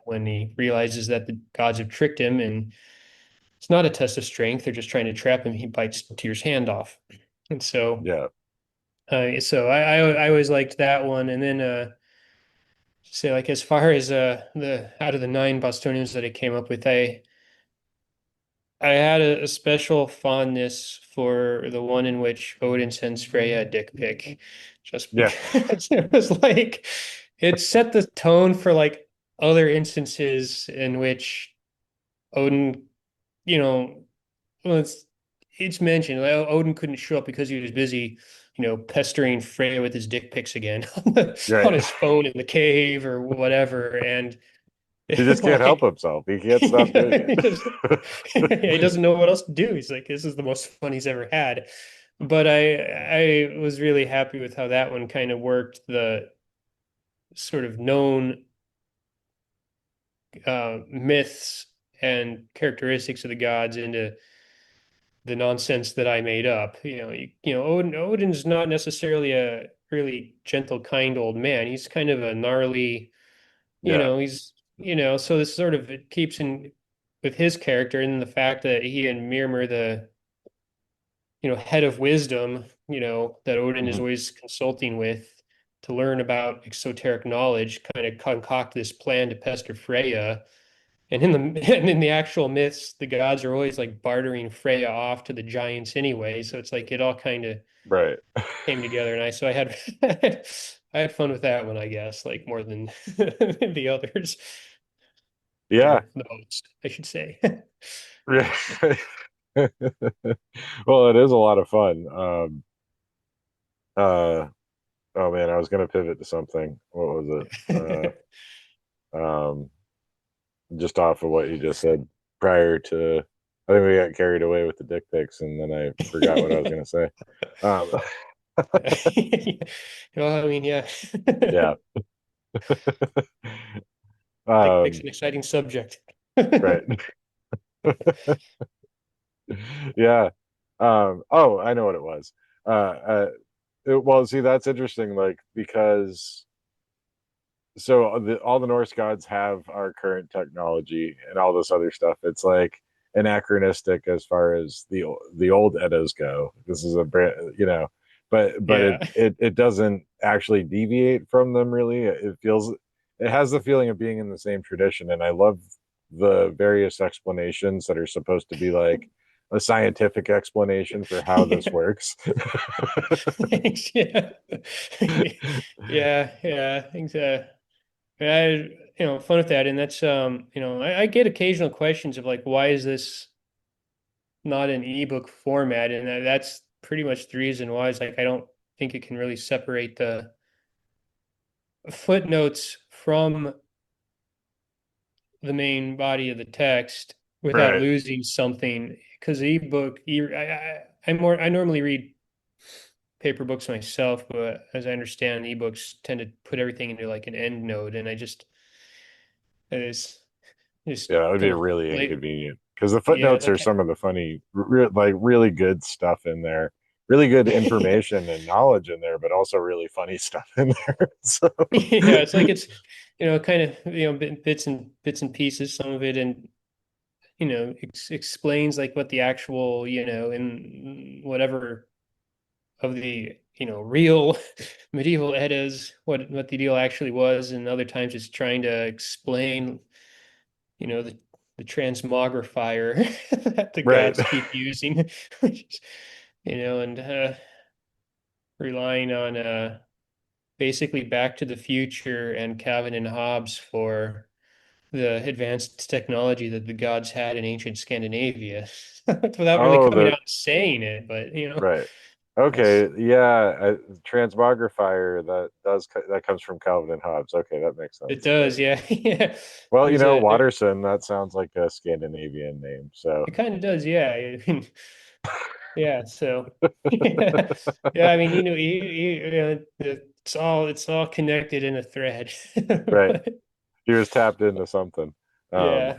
when he realizes that the gods have tricked him and it's not a test of strength, they're just trying to trap him, he bites Tyr's hand off. And Yeah. so I always liked that one. And then say like as far as the out of the nine Bostonians that I came up with, I had a special fondness for the one in which Odin sends Freya a dick pic, just Yeah. because it was like it set the tone for like other instances in which Odin, you know, well, it's mentioned like, Odin couldn't show up because he was busy, pestering Freya with his dick pics again on Right. his phone in the cave or whatever, and He just can't help like himself. He can't he stop doing just it. he doesn't know what else to do. He's like, this is the most fun he's ever had. But I was really happy with how that one kind of worked the sort of known myths and characteristics of the gods into the nonsense that I made up. Odin's not necessarily a really gentle, kind old man. He's kind of a gnarly, Yeah. so this sort of it keeps in with his character and the fact that he and Mimir, the head of wisdom, that Odin is Mhm. always consulting with to learn about exoteric knowledge, kind of concoct this plan to pester Freya. And in the and in the actual myths, the gods are always like bartering Freya off to the giants anyway. So it's like it all kind of Right. came together nice. So I had I had fun with that one, I guess, like more than the others, Yeah. or the most, I should say. Yeah. Well, it is a lot of fun. Oh man, I was gonna pivot to something. What was it? Just off of what you just said prior to, I think we got carried away with the dick pics, and then I forgot what I was gonna say. Um, Well, I mean, yeah. yeah. Dick pics um, an exciting subject. right. Yeah. Oh, I know what it was. Well, see, that's interesting, like because all the Norse gods have our current technology and all this other stuff. It's like anachronistic as far as the old Eddas go. This is a brand, but it Yeah. it it doesn't actually deviate from them really. It has the feeling of being in the same tradition, and I love the various explanations that are supposed to be like a scientific explanation for how this works. Thanks. Yeah. Yeah. Thanks. I, fun with that. And that's, I get occasional questions of like, why is this not an ebook format? And that's pretty much the reason why. It's like, I don't think it can really separate the footnotes from the main body of the text without Right. losing something. Because ebook, I normally read paper books myself, but as I understand, ebooks tend to put everything into like an end note, and I just Yeah, that would be kind of really like, inconvenient because the yeah, footnotes are some of the funny, like really good stuff in there, really good information and knowledge in there, but also really funny stuff in there. So, yeah, it's like it's kind of bits and pieces, some of it, and explains like what the actual in whatever of the real medieval Eddas, what the deal actually was, and other times it's trying to explain the transmogrifier that the right, gods keep using, which is, and relying on basically Back to the Future and Calvin and Hobbes for the advanced technology that the gods had in ancient Scandinavia, without really oh, coming out the and saying it, but right, that's okay, yeah, transmogrifier that comes from Calvin and Hobbes. Okay, that makes it sense. does, yeah, yeah. Well, There's a there, Watterson, that sounds like a Scandinavian name. So, it kind of does, yeah. I mean, yeah, so yeah, yeah. I mean, it's all connected in a thread. right, But, he was tapped into something. Um, yeah,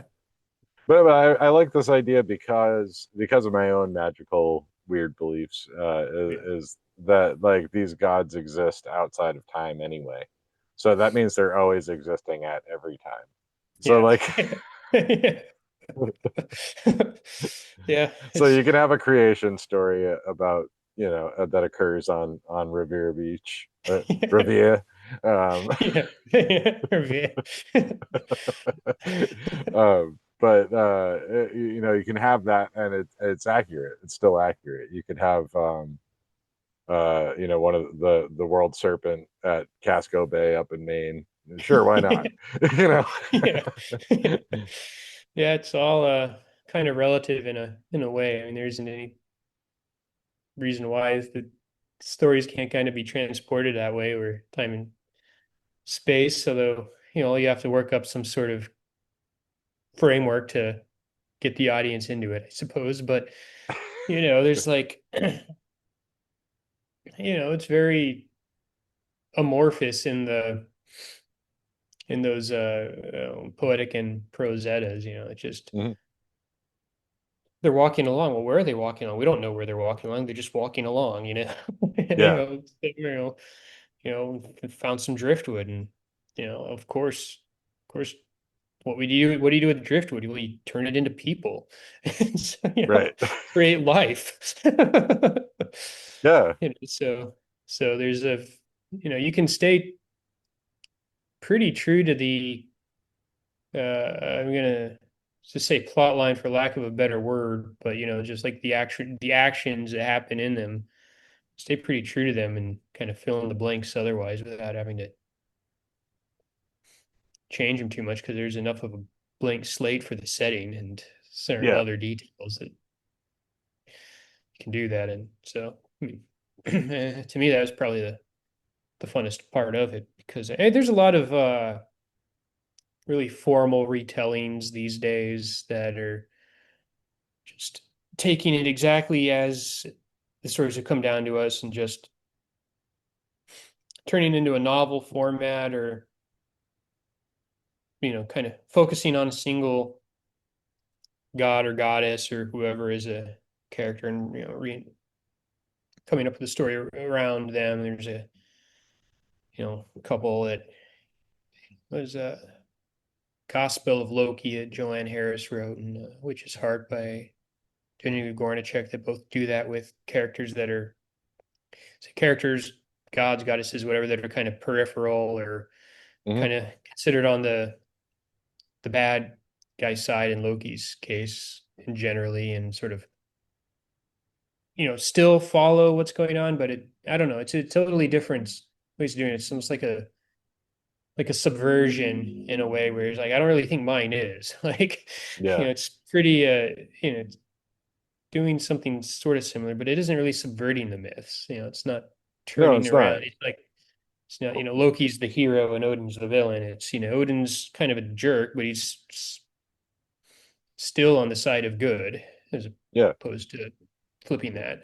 but I like this idea because of my own magical weird beliefs. yeah, Is that like these gods exist outside of time anyway? So that means they're always existing at every time. So yeah, like, yeah. Yeah, so it's you can have a creation story about that occurs on Revere Beach, yeah, Revere. Um, yeah, yeah. um, but you can have that, and it's accurate. It's still accurate. You could have one of the world serpent at Casco Bay up in Maine. Sure, why not? you know. Yeah. Yeah, it's all kind of relative in a way. I mean, there isn't any reason why the stories can't kind of be transported that way or time and space, although, you have to work up some sort of framework to get the audience into it, I suppose. But, there's like, it's very amorphous in those poetic and prose eddas, it just Mhm. they're walking along. Well, where are they walking along? We don't know where they're walking along. They're just walking along, Yeah, found some driftwood, and of course, what do you do with driftwood? Well, you turn it into people, and so, right. create life. Yeah, So there's you can stay pretty true to I'm gonna just say plot line for lack of a better word, but just like the actions that happen in them, stay pretty true to them and kind of fill in the blanks otherwise without having to change them too much because there's enough of a blank slate for the setting and certain yeah. other details that can do that. And so, I mean, to me, that was probably the funnest part of it because there's a lot of really formal retellings these days that are just taking it exactly as the stories have come down to us and just turning into a novel format or kind of focusing on a single god or goddess or whoever is a character and coming up with a story around them. There's a couple that was a Gospel of Loki that Joanne Harris wrote and Witch's Heart by Jenny Gornichek that both do that with characters that are characters, gods, goddesses, whatever, that are kind of peripheral or Hmm. kind of considered on the bad guy side in Loki's case and generally and sort of still follow what's going on, but I don't know, it's a totally different way of doing it. It's almost like a subversion in a way where it's like I don't really think mine is like Yeah. it's pretty it's doing something sort of similar, but it isn't really subverting the myths. It's not No, turning it's not. around. It's like it's not, Loki's the hero and Odin's the villain. It's, Odin's kind of a jerk, but he's still on the side of good as Yeah. opposed to flipping that.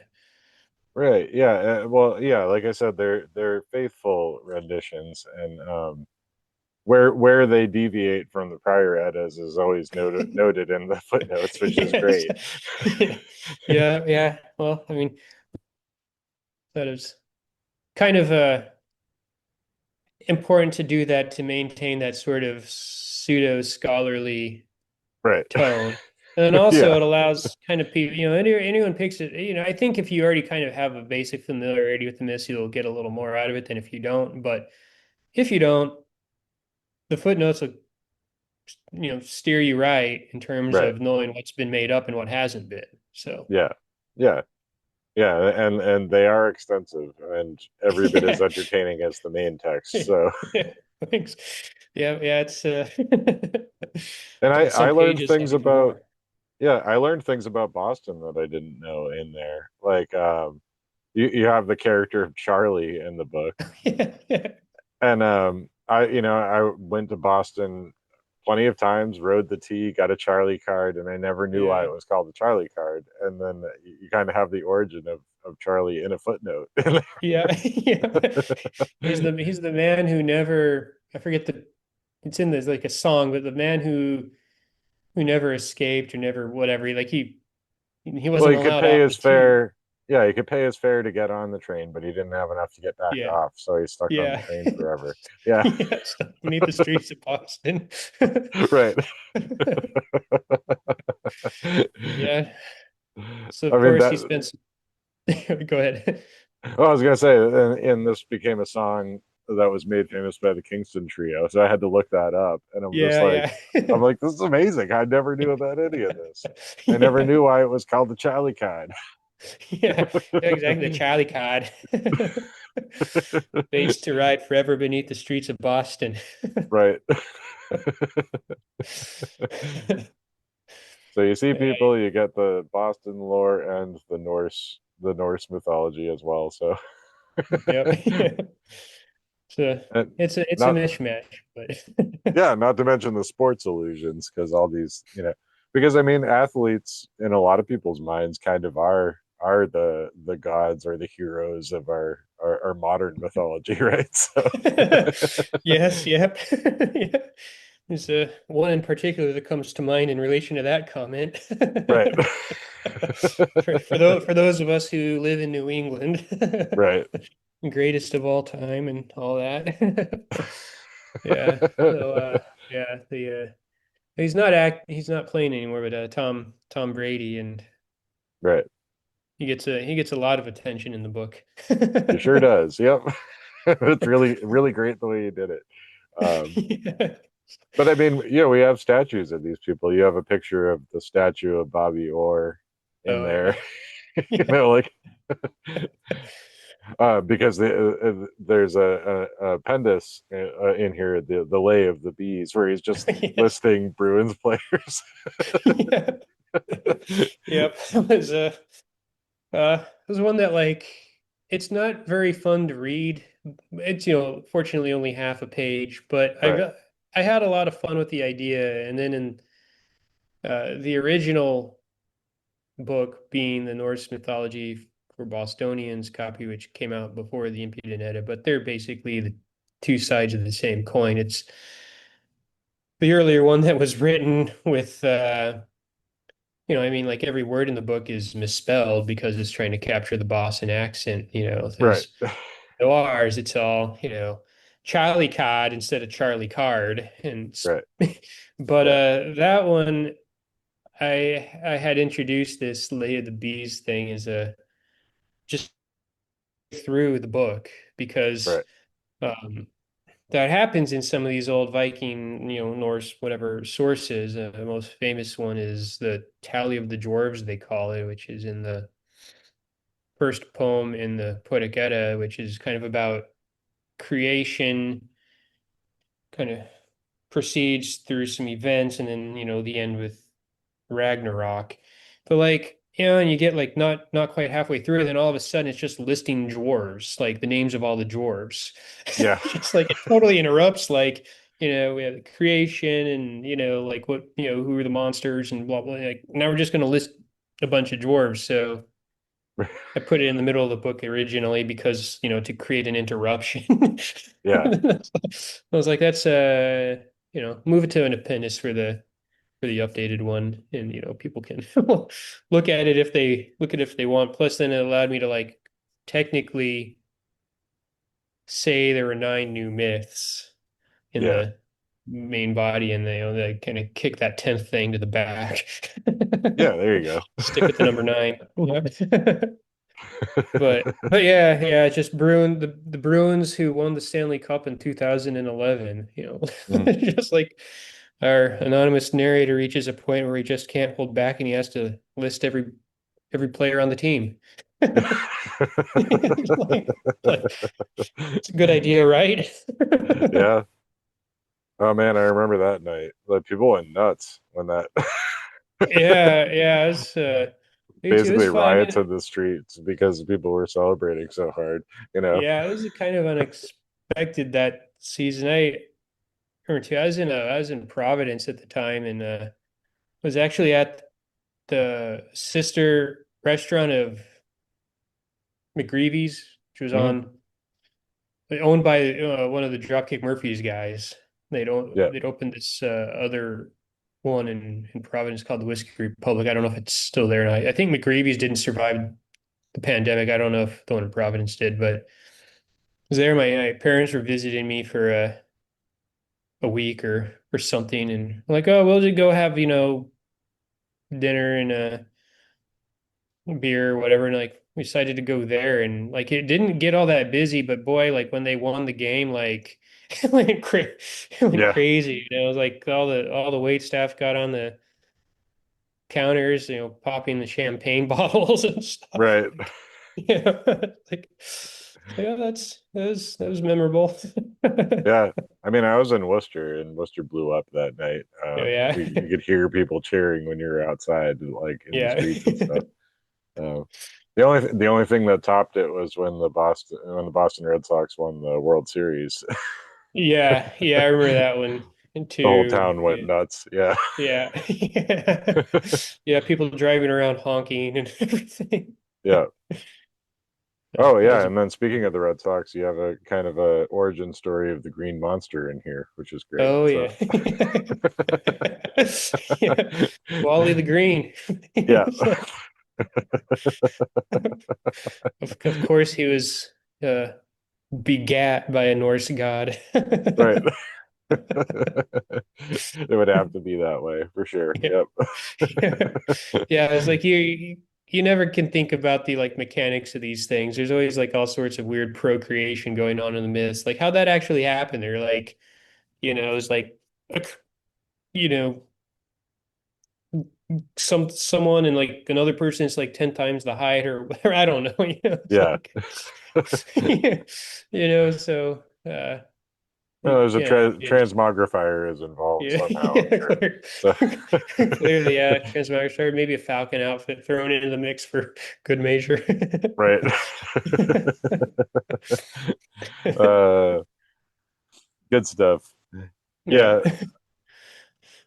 Right. Yeah. Well, yeah. Like I said, they're faithful renditions, and where they deviate from the prior Eddas is always noted in the footnotes, which is Yes. great. Yeah, yeah. Well, I mean, that is kind of important to do that to maintain that sort of pseudo scholarly Right. tone. And then also Yeah. it allows kind of people, anyone picks it, I think if you already kind of have a basic familiarity with the myths, you'll get a little more out of it than if you don't. But if you don't, the footnotes will, steer you right in terms Right. of knowing what's been made up and what hasn't been. So Yeah. Yeah. Yeah. And they are extensive and every bit as yeah. entertaining as the main text. So, Yeah, thanks. Yeah, yeah, it's and I some learned pages things have even about, more. yeah, I learned things about Boston that I didn't know in there. Like, you have the character of Charlie in the book. Yeah, yeah, And I went to Boston plenty of times, rode the T, got a Charlie card, and I never knew why yeah. it was called the Charlie card. And then you kind of have the origin of Charlie in a footnote. Yeah, yeah. He's the man who never, I forget it's in this like a song, but the man who never escaped or never whatever. He Well, wasn't he could allowed pay off his the T. fare. Yeah, he could pay his fare to get on the train, but he didn't have enough to get back Yeah, off, so he's stuck on the yeah. train forever. Yeah, Yeah, stuck beneath the streets of Boston. right. Yeah. So I of mean course he that. spends go ahead. Well, I was gonna say, and this became a song that was made famous by the Kingston Trio. So I had to look that up, and Yeah, I'm yeah. like, this is amazing. I never knew about any of this. I never Yeah. knew why it was called the Charlie Card. Yeah, yeah, exactly. The Charlie card. Fates to ride forever beneath the streets of Boston. Right. So you see people, you get the Boston lore and the Norse mythology as well. So Yep. So and it's a not mishmash, but yeah, not to mention the sports illusions, because all these, because I mean, athletes in a lot of people's minds kind of are the gods or the heroes of our modern mythology, right? So yes, yep. Yeah. There's one in particular that comes to mind in relation to that comment. right. For those of us who live in New England, Right. greatest of all time and all that. Yeah. So yeah, the he's not playing anymore, but Tom Brady, and Right. he gets a lot of attention in the book. He sure does. Yep. It's really, really great the way he did it. Um, Yeah. but I mean, we have statues of these people. You have a picture of the statue of Bobby Orr in Oh yeah. there, Yeah. like because there's a appendice in here, the lay of the bees, where he's just Yes. listing Bruins players. Yeah. Yep. It was one that, like, it's not very fun to read. It's, fortunately only half a page, but Right. I had a lot of fun with the idea. And then in the original book being the Norse mythology for Bostonians copy, which came out before the Impudent Edda, but they're basically the two sides of the same coin. It's the earlier one that was written with I mean, like, every word in the book is misspelled because it's trying to capture the Boston accent. Right. There's no R's. It's all, Charlie Card instead of Charlie Card. And Right. but Yeah. that one, I had introduced this Lay of the Bees thing as a just through the book because Right. um, that happens in some of these old Viking, Norse, whatever sources. The most famous one is the Tally of the Dwarves, they call it, which is in the first poem in the Poetic Edda, which is kind of about creation, kind of proceeds through some events, and then, the end with Ragnarok. But, like, and you get, like, not quite halfway through, and then all of a sudden it's just listing dwarves, like the names of all the dwarves. Yeah. Just like it totally interrupts, like, we have the creation and, like, what, who are the monsters and blah blah. Like, now we're just gonna list a bunch of dwarves. So I put it in the middle of the book originally because, to create an interruption. Yeah. I was like, that's move it to an appendix for the updated one, and, people can look at it if they want. Plus, then it allowed me to, like, technically say there were 9 new myths in Yeah. the main body, and they kind of kick that 10th thing to the back. Yeah. There you Stick with the go. number 9. Yeah. But yeah, yeah, it's just the Bruins who won the Stanley Cup in 2011, Mhm. just like our anonymous narrator reaches a point where he just can't hold back and he has to list every player on the team. Like, it's a good idea, right? Yeah. Oh man, I remember that night. Like, people went nuts when that Yeah, yeah, me too. It was basically fun. I riots mean, in the streets because people were celebrating so hard, you know. yeah, it was kind of unexpected that season. I remember too. I was in Providence at the time, and was actually at the sister restaurant of McGreevy's, which was Hmm. owned by one of the Dropkick Murphys guys. Yeah. They'd opened this other one in Providence called the Whiskey Republic. I don't know if it's still there. And I think McGreevy's didn't survive the pandemic. I don't know if the one in Providence did, but I was there. My parents were visiting me for a week or something, and I'm like, oh, we'll just go have, dinner and beer or whatever. And, like, we decided to go there, and like it didn't get all that busy, but boy, like when they won the game, like it went Yeah, crazy. You know, it was like all the wait staff got on the counters, popping the champagne bottles and stuff. right. Like, yeah, like yeah, that was memorable. Yeah. I mean, I was in Worcester and Worcester blew up that night. Oh yeah. You could hear people cheering when you were outside, like in the Yeah. streets and stuff. Uh, the only thing that topped it was when the Boston Red Sox won the World Series. Yeah, yeah, I remember that one The whole too. town went nuts. Yeah. Yeah. Yeah. Yeah, people driving around honking and everything. Yeah. Yeah, Oh that yeah, was and then speaking of the Red Sox, you have a kind of a origin story of the Green Monster in here, which is great. oh So yeah. Yeah. Wally the Green. yeah, It's like, of course he was uh begat by a Norse god. right. It would have to be that way for sure. Yeah. Yep. Yeah. Yeah, it's like you never can think about the like mechanics of these things. There's always like all sorts of weird procreation going on in the myths. Like how that actually happened. They're like, it's like you know, someone and like another person is like 10 times the height or whatever. I don't know, it's Yeah. like so No, there's a yeah, transmogrifier is involved yeah, somehow, I'm yeah, sure. So clearly, yeah, Transmaster, maybe a Falcon outfit thrown into the mix for good measure. right. uh Good stuff. Yeah.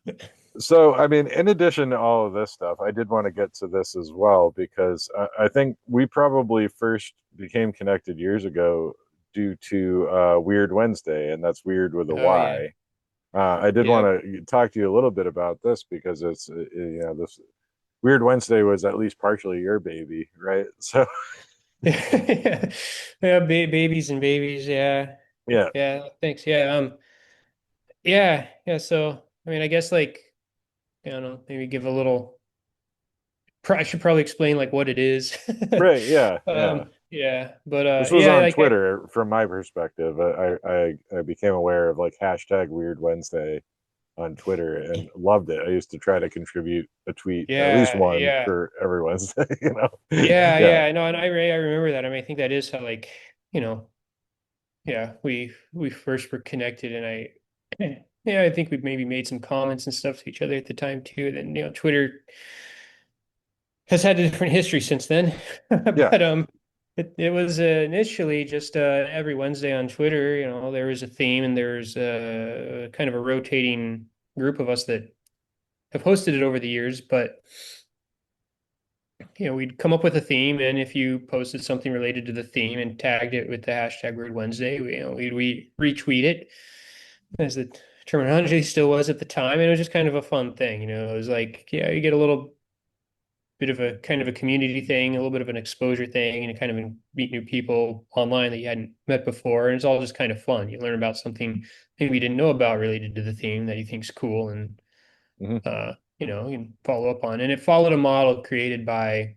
Yeah. So, I mean, in addition to all of this stuff, I did want to get to this as well because I think we probably first became connected years ago due to Weird Wednesday, and that's weird with a Oh yeah. Y. I did Yep. want to talk to you a little bit about this because this Weird Wednesday was at least partially your baby, right? So, Yeah. Yeah, babies and babies, yeah. yeah, Yeah, thanks. Yeah. Yeah, yeah, so I mean, I guess like I don't know, maybe give a little I should probably explain like what it is. right, yeah, yeah. Yeah, but This was yeah, on like I Twitter from my perspective. I became aware of like hashtag Weird Wednesday on Twitter and loved it. I used to try to contribute a tweet, at least yeah, one yeah. for every Wednesday, you know? Yeah, Yeah. yeah, no, and I remember that. I mean, I think that is how like, you know, yeah, we first were connected, and yeah, I think we maybe made some comments and stuff to each other at the time too. Then, Twitter has had a different history since then. Yeah. But it was initially just every Wednesday on Twitter, there was a theme, and there's kind of a rotating group of us that have hosted it over the years, but we'd come up with a theme, and if you posted something related to the theme and tagged it with the hashtag Weird Wednesday, we'd retweet it, as the terminology still was at the time, and it was just kind of a fun thing. It was like, yeah, you get a little bit of a kind of a community thing, a little bit of an exposure thing, and you kind of meet new people online that you hadn't met before, and it's all just kind of fun. You learn about something maybe you didn't know about related to the theme that you think's cool, and Hmm. you can follow up on. And it followed a model created by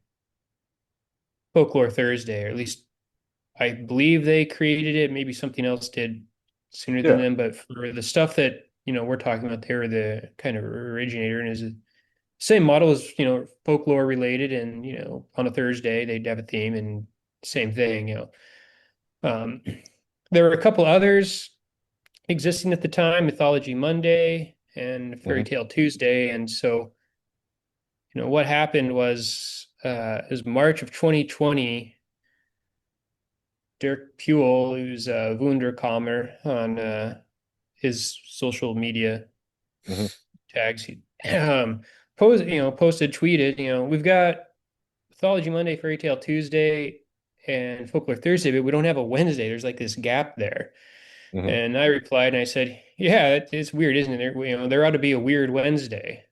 Folklore Thursday, or at least I believe they created it. Maybe something else did sooner than Yeah. them, but for the stuff that we're talking about, they were the kind of originator, and is the same model as folklore related. And on a Thursday they'd have a theme, and same thing. Um, there were a couple others existing at the time: Mythology Monday and Fairy Hmm. Tale Tuesday. And so what happened was it was March of 2020. Dirk Puel, who's a Wunderkammer on his social media Hmm. tags, he posted, tweeted, we've got Mythology Monday, Fairy Tale Tuesday, and Folklore Thursday, but we don't have a Wednesday. There's like this gap there. Hmm. And I replied and I said, yeah, it's weird, isn't it? There ought to be a weird Wednesday.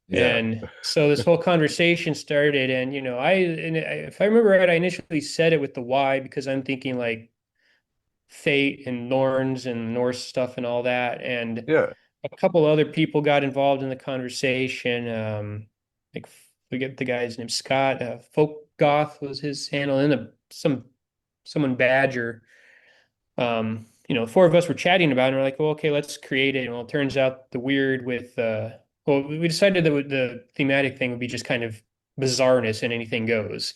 Yeah. And so this whole conversation started, and if I remember right, I initially said it with the Y because I'm thinking like fate and Norns and Norse stuff and all that. And Yeah. a couple other people got involved in the conversation, like we get the guy's name Scott. Folk Goth was his handle, and someone Badger. Four of us were chatting about it, and we're like, well, okay, let's create it. Well, it turns out the weird with well, we decided that the thematic thing would be just kind of bizarreness and anything goes.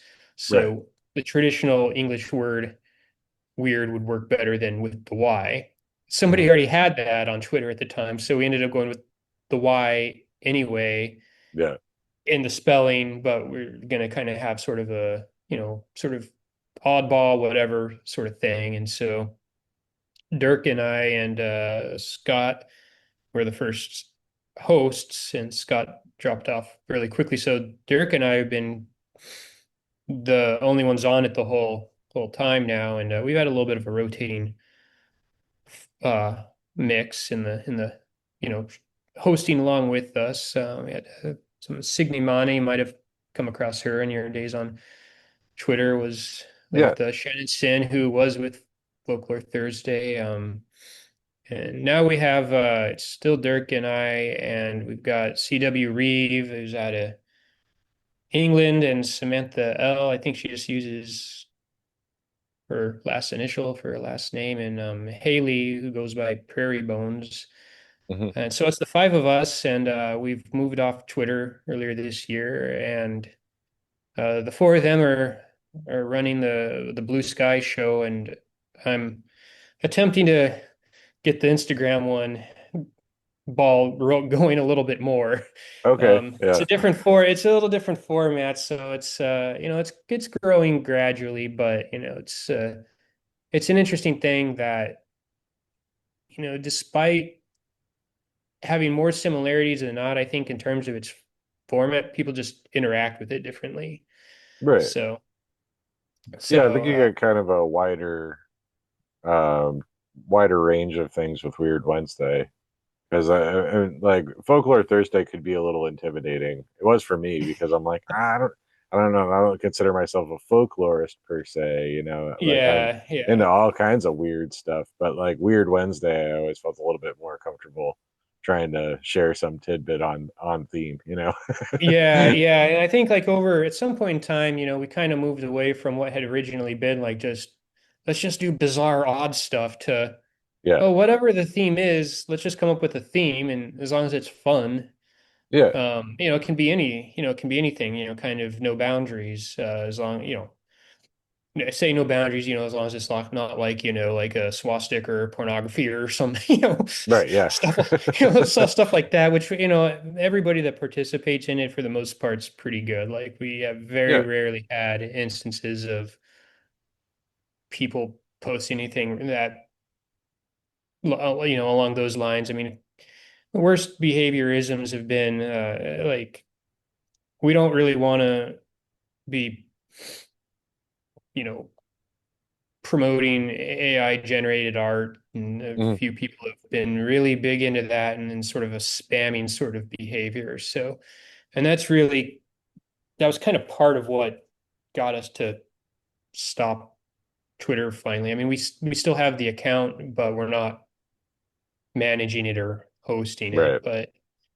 Right. So the traditional English word weird would work better than with the Y. Mhm. Somebody already had that on Twitter at the time, so we ended up going with the Y anyway Yeah. in the spelling, but we're going to kind of have sort of a, sort of oddball, whatever sort of thing. And so Dirk and I and Scott were the first hosts, and Scott dropped off really quickly. So Dirk and I have been the only ones on it the whole time now, and we've had a little bit of a rotating uh, mix in the you know hosting along with us. We had some Signe Mani, might have come across her in your days on Twitter, was Yeah. with Shannon Sin, who was with Folklore Thursday. And now we have it's still Dirk and I, and we've got CW Reeve, who's out of England, and Samantha L. I think she just uses her last initial for her last name, and Haley, who goes by Prairie Bones. Hmm. And so it's the five of us, and we've moved off Twitter earlier this year, and the four of them are running the Blue Sky show, and I'm attempting to get the Instagram one going a little bit more. Okay. It's Yeah. it's a little different format, so it's growing gradually, but it's an interesting thing that despite having more similarities than not, I think in terms of its format, people just interact with it differently. Right. So, Yeah, I think so you get kind of a um, wider range of things with Weird Wednesday. Because like Folklore Thursday could be a little intimidating. It was for me because I'm like, I don't know, I don't consider myself a folklorist per se. Like I'm yeah, into yeah, all kinds of weird stuff, but like Weird Wednesday, I always felt a little bit more comfortable trying to share some tidbit on theme. yeah. And I think like over at some point in time, we kind of moved away from what had originally been like just let's just do bizarre, odd stuff to Yeah, oh, whatever the theme is, let's just come up with a theme, and as long as it's fun, yeah, it can be it can be anything, kind of no boundaries, as long, I say no boundaries, as long as it's not like, like a swastika or pornography or some, right, yeah, stuff, stuff like that, which, everybody that participates in it for the most part's pretty good. Like we have very yeah, rarely had instances of people posting anything that, along those lines. I mean, the worst behaviorisms have been like we don't really want to be, you know, promoting AI generated art, and a mhm, few people have been really big into that and in sort of a spamming sort of behavior. So, and that was kind of part of what got us to stop Twitter finally. I mean, we still have the account, but we're not managing it or hosting right, it. But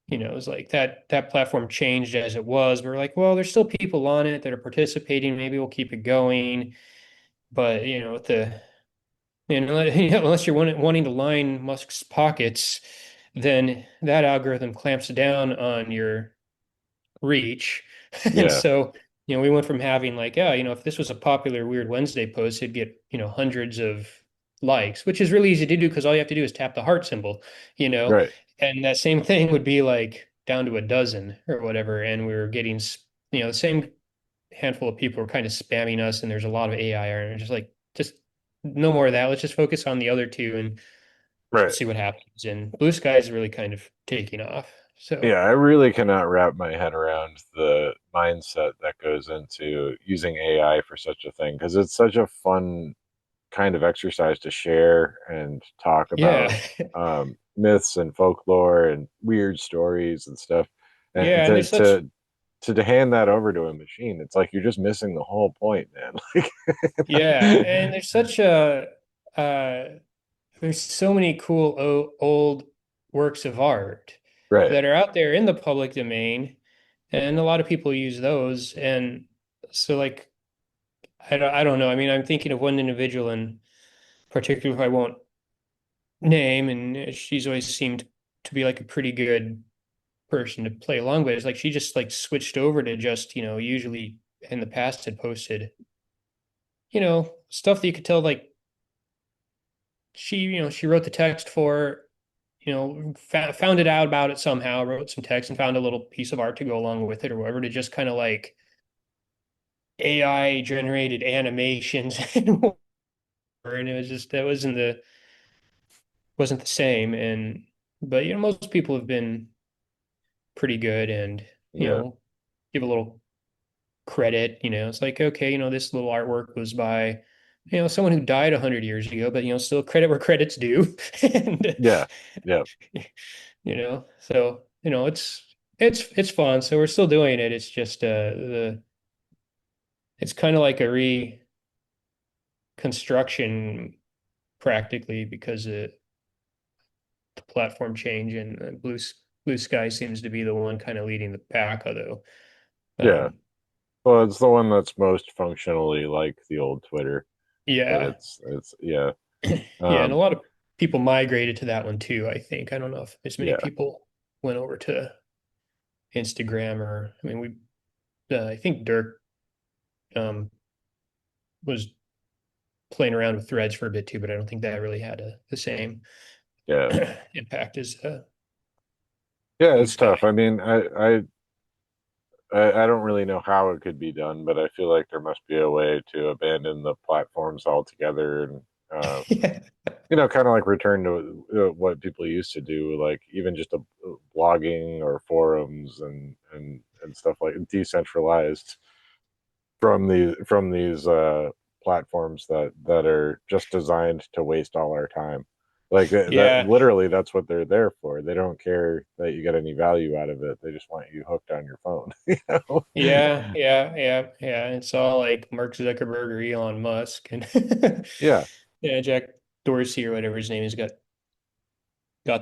it's like that platform changed as it was. We're like, well, there's still people on it that are participating. Maybe we'll keep it going. But the unless you're wanting to line Musk's pockets, then that algorithm clamps down on your reach. And yeah, so, we went from having like, yeah, if this was a popular Weird Wednesday post, it'd get, hundreds of likes, which is really easy to do because all you have to do is tap the heart symbol, you know, right, and that same thing would be like down to a dozen or whatever. And we were getting, the same handful of people were kind of spamming us, and there's a lot of AI, and just like, just no more of that. Let's just focus on the other two and right. see what happens. And Blue Sky is really kind of taking off. So, Yeah, I really cannot wrap my head around the mindset that goes into using AI for such a thing because it's such a fun kind of exercise to share and talk yeah. about myths and folklore and weird stories and stuff. And Yeah, and there's such to hand that over to a machine, it's like you're just missing the whole point, man. yeah, and there's such a uh there's so many cool old works of art Right. that are out there in the public domain, and a lot of people use those. And so, like, I don't know. I mean, I'm thinking of one individual in particular who I won't name, and she's always seemed to be like a pretty good person to play along with. It's like she just like switched over to just, usually in the past had posted, stuff that you could tell like she wrote the text for, found it out about it somehow, wrote some text and found a little piece of art to go along with it or whatever, to just kind of like AI generated animations and it was just that wasn't the same. And but most people have been pretty good and Yeah, give a little credit. It's like, okay, this little artwork was by someone who died 100 years ago, but still credit where credit's due. And yeah, yeah, so it's fun, so we're still doing it. It's just the it's kind of like a reconstruction practically because of the platform change, and Blue Sky seems to be the one kind of leading the pack, although yeah. um Well, it's the one that's most functionally like the old Twitter, but yeah. it's yeah, Yeah, and a um, lot of people migrated to that one too, I think. I don't know if as many yeah, people went over to Instagram, or I mean I think Dirk um was playing around with threads for a bit too, but I don't think that really had the same yeah, impact as yeah. Blue It's Sky. tough. I mean, I don't really know how it could be done, but I feel like there must be a way to abandon the platforms altogether and uh, Yeah. kind of like return to what people used to do, like even just a blogging or forums and stuff like decentralized from these platforms that are just designed to waste all our time. Like that Yeah. literally that's what they're there for. They don't care that you get any value out of it. They just want you hooked on your phone, Yeah, yeah, yeah, yeah. It's all like Mark Zuckerberg or Elon Musk and Yeah, yeah, Jack Dorsey or whatever his name is got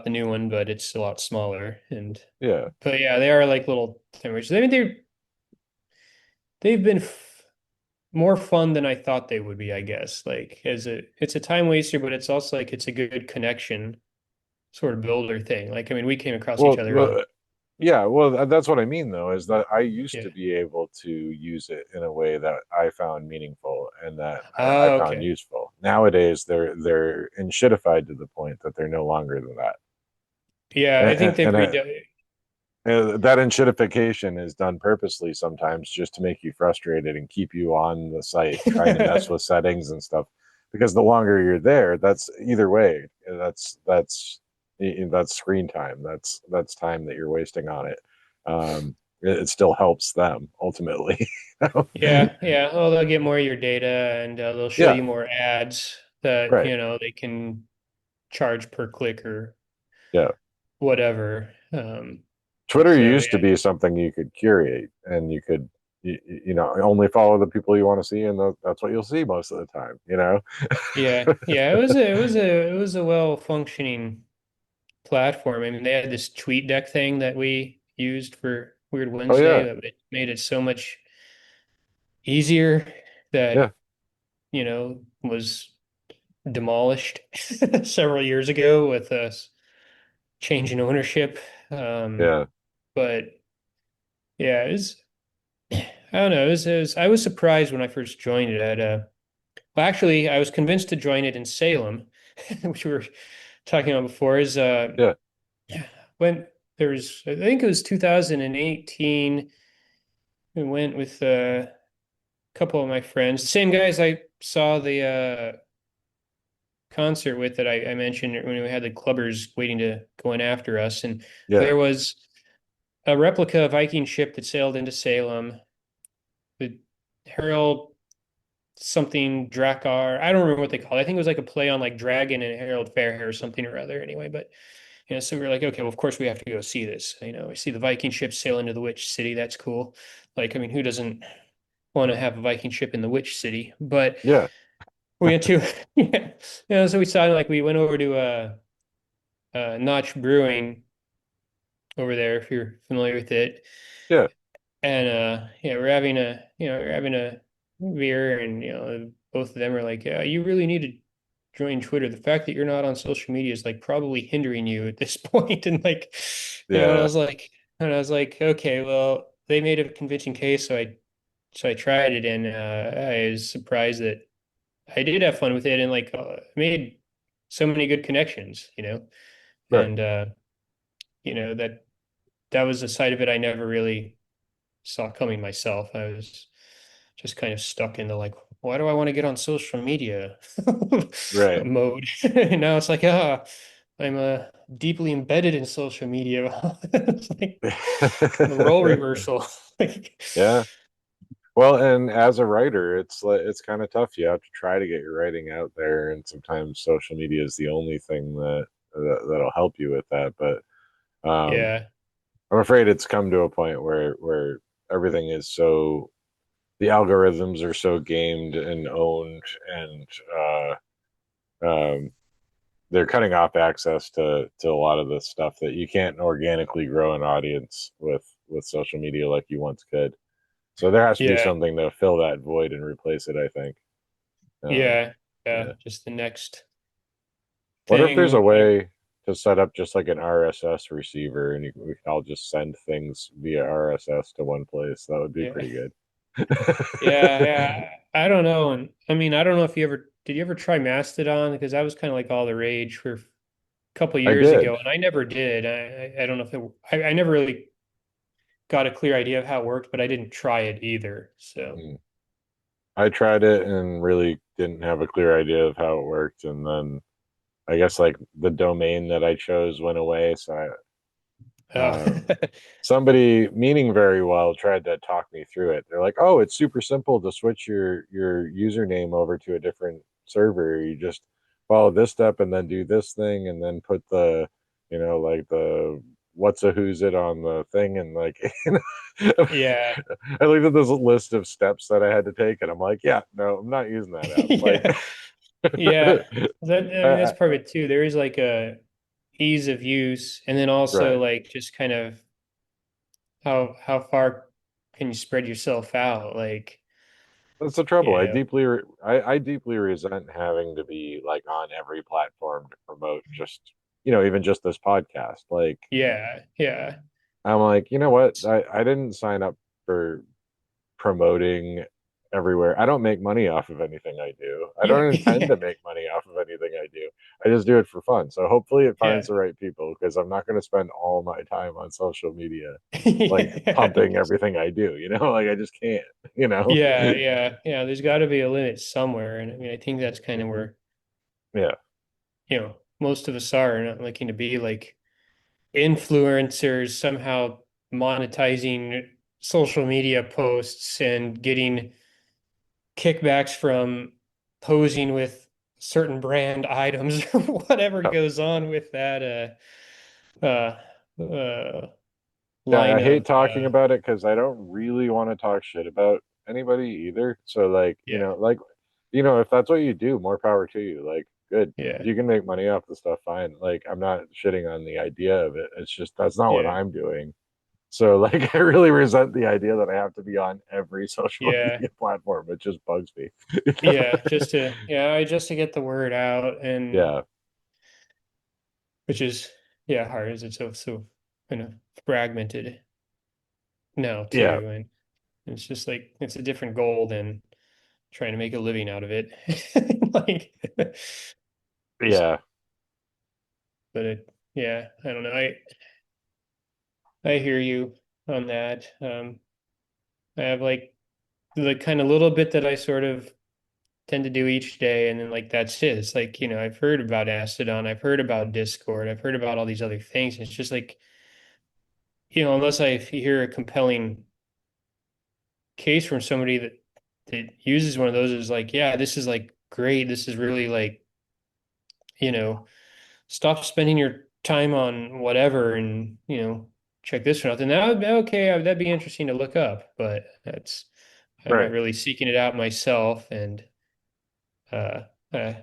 the new one, but it's a lot smaller. And yeah. but yeah, they are like little sandwiches. I mean, they've been more fun than I thought they would be, I guess. Like it's a time waster, but it's also like it's a good connection sort of builder thing. Like I mean, we came across each Well, other on well, yeah, well, that's what I mean, though, is that I used yeah. to be able to use it in a way that I found meaningful and that I Oh, found okay. useful. Nowadays, they're enshittified to the point that they're no longer than that, Yeah, I think they've and redone. that enshittification is done purposely sometimes just to make you frustrated and keep you on the site trying to mess with settings and stuff. Because the longer you're there, that's either way. That's screen time. That's time that you're wasting on it. It still helps them ultimately. Yeah, yeah. Oh, they'll get more of your data and they'll show Yeah, you more ads that, right. they can charge per click or Yeah. whatever. Twitter So used to be something you could curate and you could only follow the people you want to see and that's what you'll see most of the time. yeah. It was a well functioning platform. I mean, they had this tweet deck thing that we used for Weird Oh Wednesday yeah, that made it so much easier yeah, that, was demolished several years ago with us change in ownership. Um, yeah, but yeah, I don't know. I was surprised when I first joined it well, actually, I was convinced to join it in Salem, which we were talking about before, is yeah, when there was, I think it was 2018. We went with a couple of my friends, the same guys I saw the concert with that I mentioned when we had the clubbers waiting to go in after us. And yeah, there was a replica Viking ship that sailed into Salem. The Harold something Drakkar. I don't remember what they called it. I think it was like a play on like Dragon and Harold Fairhair or something or other. Anyway, but so we were like, okay, well, of course we have to go see this. We see the Viking ship sail into the Witch City. That's cool. Like, I mean, who doesn't want to have a Viking ship in the Witch City? But yeah, we went to, yeah, so we saw like we went over to Notch Brewing over there, if you're familiar with it. yeah. And yeah, we're having a beer, and both of them are like, yeah, you really need to join Twitter. The fact that you're not on social media is like probably hindering you at this point. And like, and Yeah. I was like, okay, well, they made a convincing case, so I tried it, and I was surprised that I did have fun with it, and like made so many good connections, Right. and that was a side of it I never really saw coming myself. I was just kind of stuck into like, why do I want to get on social media Right. mode? And now it's like, I'm deeply embedded in social media. It's like the role reversal. Like, Yeah. Well, and as a writer, it's kind of tough. You have to try to get your writing out there, and sometimes social media is the only thing that'll help you with that. But um, yeah, I'm afraid it's come to a point where everything is so the algorithms are so gamed and owned, and um, they're cutting off access to a lot of this stuff that you can't organically grow an audience with social media like you once could. So there has to be yeah, something to fill that void and replace it, I think. Um, yeah, yeah. yeah. Just the next Wonder if there's thing. a way to set up just like an RSS receiver and we can all just send things via RSS to one place. That would be Yeah, pretty good. yeah, yeah. I don't know, and I mean, I don't know if you ever try Mastodon, because that was kind of like all the rage for a couple I years did. ago, and I never did. I don't know if I never really got a clear idea of how it worked, but I didn't try it either. So, Mm. I tried it and really didn't have a clear idea of how it worked. And then I guess like the domain that I chose went away. So oh, somebody meaning very well tried to talk me through it. They're like, "Oh, it's super simple to switch your username over to a different server. You just follow this step and then do this thing and then put the, like the what's a who's it on the thing and like yeah, I looked at this list of steps that I had to take and I'm like, yeah, no, I'm not using that app. Like yeah, yeah. I mean, that's I, part of it too. There is like a ease of use, and then also right. like just kind of how far can you spread yourself out? Like, That's the trouble. you know, I deeply resent having to be like on every platform to promote just, even just this podcast. Like yeah, yeah, I'm like, you know what? I didn't sign up for promoting everywhere. I don't make money off of anything I do. I yeah, don't intend to yeah, make money off of anything I do. I just do it for fun. So hopefully it finds yeah, the right people because I'm not going to spend all my time on social media like yeah, pumping everything I do, like I just can't, you know? yeah, yeah, yeah. There's got to be a limit somewhere, and I mean, I think that's kind of where Yeah. most of us are not looking to be like influencers somehow monetizing social media posts and getting kickbacks from posing with certain brand items or whatever goes on with that uh Yeah, line I hate of talking about it because I don't really want to talk shit about anybody either. So like, yeah, if that's what you do, more power to you. Like, good. If yeah, you can make money off the stuff, fine. Like, I'm not shitting on the idea of it. It's just that's not what yeah, I'm doing. So like I really resent the idea that I have to be on every social yeah, media platform. It just bugs me. yeah, just to get the word out, and Yeah. which is yeah hard as it's so kind of fragmented now Yeah. too, and it's just like it's a different goal than trying to make a living out of it. Like, just, Yeah. but yeah, I don't know. I hear you on that. I have like the kind of little bit that I sort of tend to do each day, and then like that's it. It's like, I've heard about Mastodon, I've heard about Discord, I've heard about all these other things. It's just like, unless I hear a compelling case from somebody that uses one of those is like, yeah, this is like great. This is really like, you know, stop spending your time on whatever and, check this one out. Then that would be okay. That'd be interesting to look up, but I'm not Right. really seeking it out myself, and uh, uh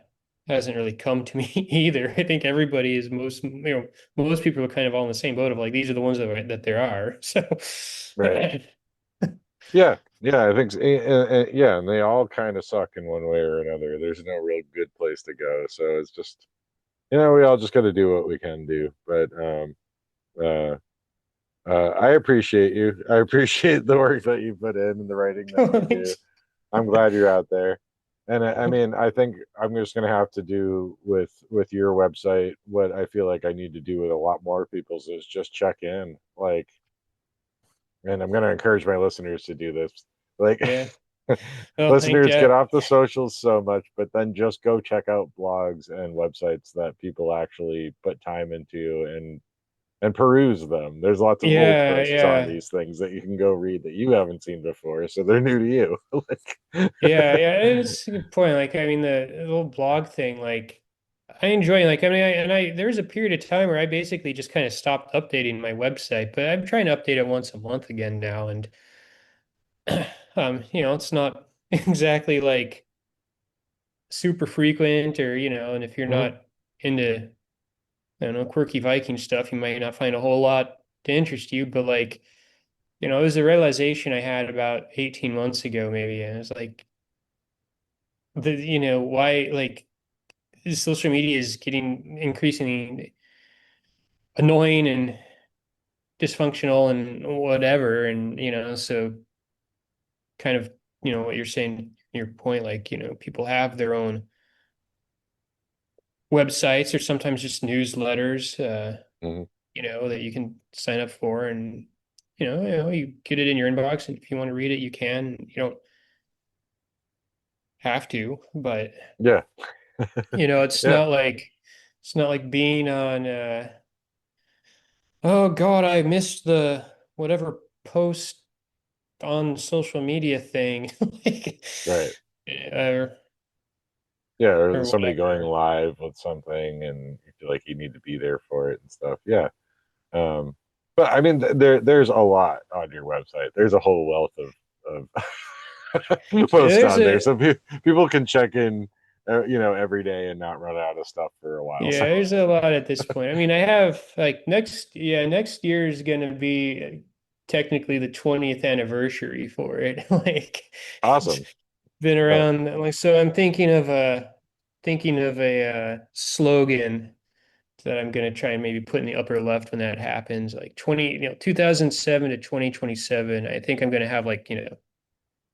hasn't really come to me either. I think everybody is most people are kind of all in the same boat of like, these are the ones that there are. So, Right. Yeah, yeah, I think so. Yeah, and they all kind of suck in one way or another. There's no real good place to go. So it's just, we all just got to do what we can do. But uh, I appreciate you. I appreciate the work that you put in and the writing that you do. I'm glad you're out there. And I mean, I think I'm just going to have to do with your website what I feel like I need to do with a lot more people's is just check in. Like, and I'm going to encourage my listeners to do this. Like, Yeah. Oh, thank listeners you. get off the socials so much, but then just go check out blogs and websites that people actually put time into and peruse them. There's lots of old Yeah, posts on yeah. these things that you can go read that you haven't seen before, so they're new to you. Like, Yeah, yeah, it's a good point. Like, I mean, the little blog thing, like, I enjoy, like, I mean, there was a period of time where I basically just kind of stopped updating my website, but I'm trying to update it once a month again now. And, it's not exactly like super frequent or, and if you're mhm, not into, I don't know, quirky Viking stuff, you might not find a whole lot to interest you. But, like, it was a realization I had about 18 months ago, maybe. And it was like, why, like, social media is getting increasingly annoying and dysfunctional and whatever. And, so kind of, what you're saying, your point, like, people have their own websites or sometimes just newsletters, mhm. that you can sign up for. And, you get it in your inbox. And if you want to read it, you can. You don't have to, but, Yeah, yeah, it's not like being on, oh God, I missed the whatever post on social media thing, like, right. or Yeah, or or somebody going whatever. live with something and you feel like you need to be there for it and stuff. Yeah. Um, but I mean, there's a lot on your website. There's a whole wealth of Yeah, posts on there, so people can check in, every day and not run out of stuff for a while. So there's a lot at this point. I mean, I have like next year is gonna be technically the 20th anniversary for it. Like, it's awesome. been Uh, around. Like, so I'm thinking of a slogan that I'm going to try and maybe put in the upper left when that happens, like 2007 to 2027. I think I'm going to have, like,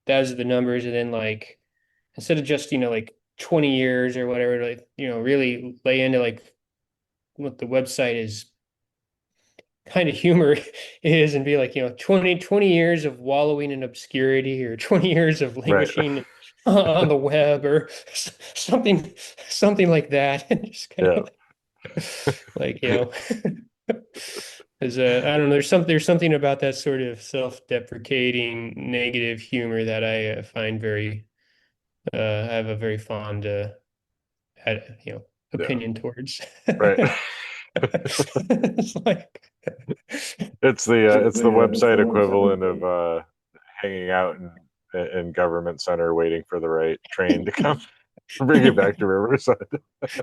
those are the numbers. And then, like, instead of just, like 20 years or whatever, like, really lay into like what the website is kind of humor is, and be like, 20 years of wallowing in obscurity, or 20 years of right. languishing on the web, or something like that. And just kind Yeah. of like, Because I don't know, there's something about that sort of self-deprecating negative humor that I find very I have a very fond Yeah. opinion towards. Right. It's like, It's the website equivalent of hanging out in government center waiting for the right train to come bring it back yeah, to Riverside.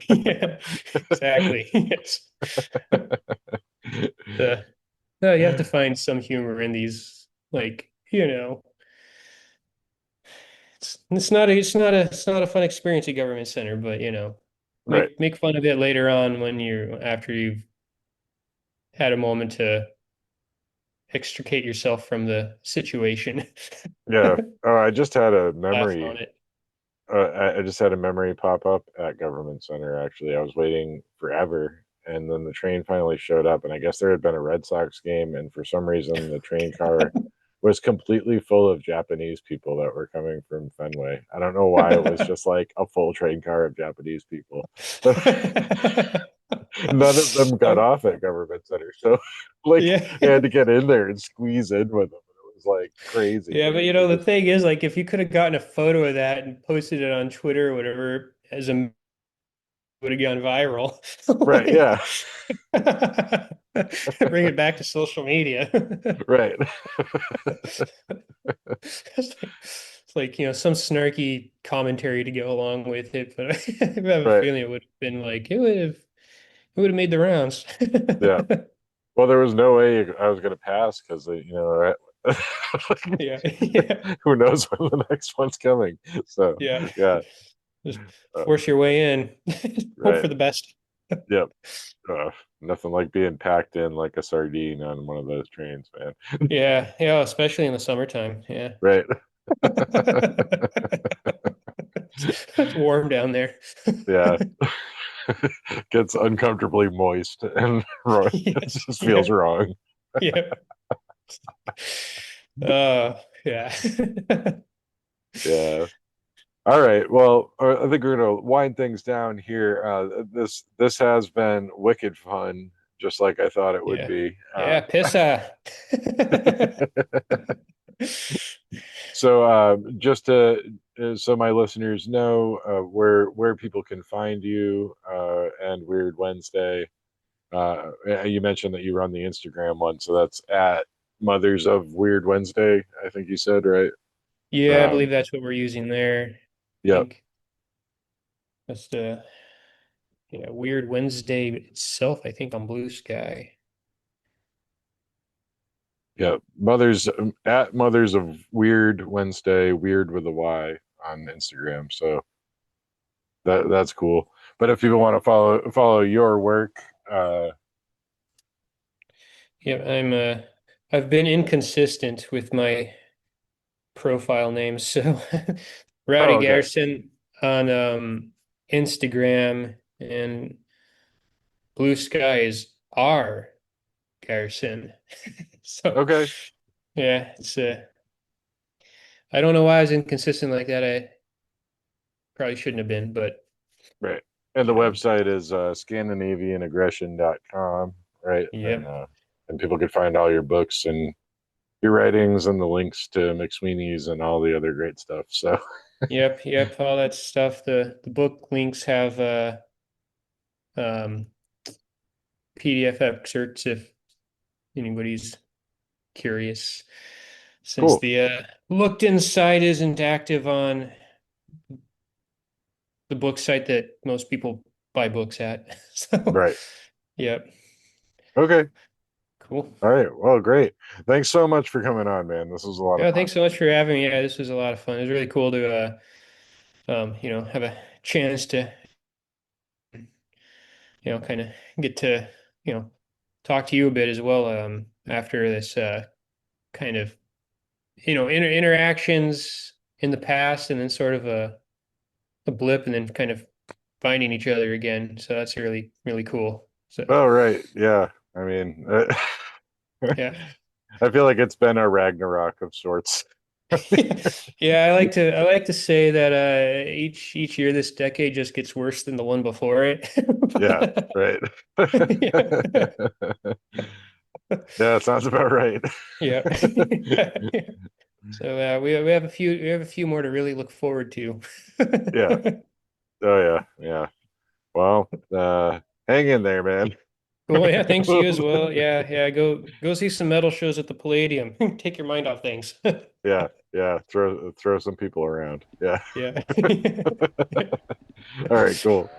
yeah, exactly. Yes. Uh, no, you have to find some humor in these, like, it's not a fun experience at government center, but, Right. make fun of it later on when after you've had a moment to extricate yourself from the situation. Yeah. Oh, I just had a Laugh memory. on it. I just had a memory pop up at Government Center. Actually, I was waiting forever, and then the train finally showed up. And I guess there had been a Red Sox game, and for some reason, the train car was completely full of Japanese people that were coming from Fenway. I don't know why it was just like a full train car of Japanese people, but none of them got Um, off at Government Center. So, like, yeah. I had to get in there and squeeze in with them. It was like crazy. Yeah, but, It the just thing is, like, if you could have gotten a photo of that and posted it on Twitter or whatever, would have gone viral. right. Like, Yeah. bring it back to social media. Right. It's like, some snarky commentary to go along with it, but I have a Right. feeling it would have been like, it would have made the rounds. Yeah. Well, there was no way I was going to pass because, Yeah. Yeah. Who knows when the next one's coming? So Yeah. yeah, Just uh, force your way in. Hope right. for the best. Yep. Nothing like being packed in like a sardine on one of those trains, man. Yeah. Yeah. Especially in the summertime. Yeah. Right. It's warm down there. Yeah. Gets uncomfortably moist and it Yes. just feels Yeah. wrong. Yeah. Yeah. Yeah. All right. Well, I think we're gonna wind things down here. This has been wicked fun, just like I thought it would Yeah. be. Yeah. Pissa. So just to so my listeners know where people can find you and Weird Wednesday. You mentioned that you run the Instagram one, so that's at Mothers of Weird Wednesday. I think you said right. Yeah, I Um, believe that's what we're using there. I yep, think that's the Weird Wednesday itself, I think on Blue Sky. yep. Mothers at Mothers of Weird Wednesday, Weird with a Y on Instagram. So that's cool. But if people want to follow your work, Yeah, I've been inconsistent with my profile name. So oh Rowdy okay, Geirsson on Instagram, and Blue Sky is R Geirsson. So okay, yeah, it's I don't know why I was inconsistent like that. I probably shouldn't have been, but right. And the um, website is scandinavianaggression.com, right? yep, And people can find all your books and your writings and the links to McSweeney's and all the other great stuff. So yep, all that stuff. The book links have um PDF excerpts if anybody's curious. Since cool. the looked inside isn't active on the book site that most people buy books at. So, Right. yep, Okay. cool. All right. Well, great. Thanks so much for coming on, man. This was a lot of Yeah, fun. thanks so much for having me. Yeah, this was a lot of fun. It was really cool to have a chance to, kind of get to, talk to you a bit as well, after this kind of, interactions in the past and then sort of a blip and then kind of finding each other again. So that's really, really cool. So, Oh, right. Yeah. I mean, yeah. I feel like it's been a Ragnarok of sorts. Yeah, I like to say that each year this decade just gets worse than the one before it. Yeah. Right. Yeah. Yeah. Sounds about right. Yeah. So we have a few more to really look forward to. Yeah. Oh, yeah. Yeah. Well, hang in there, man. Cool. Yeah, thanks to you as well. Yeah, yeah. Go see some metal shows at the Palladium. Take your mind off things. Yeah. Yeah. Throw some people around. Yeah. Yeah. All right. Cool.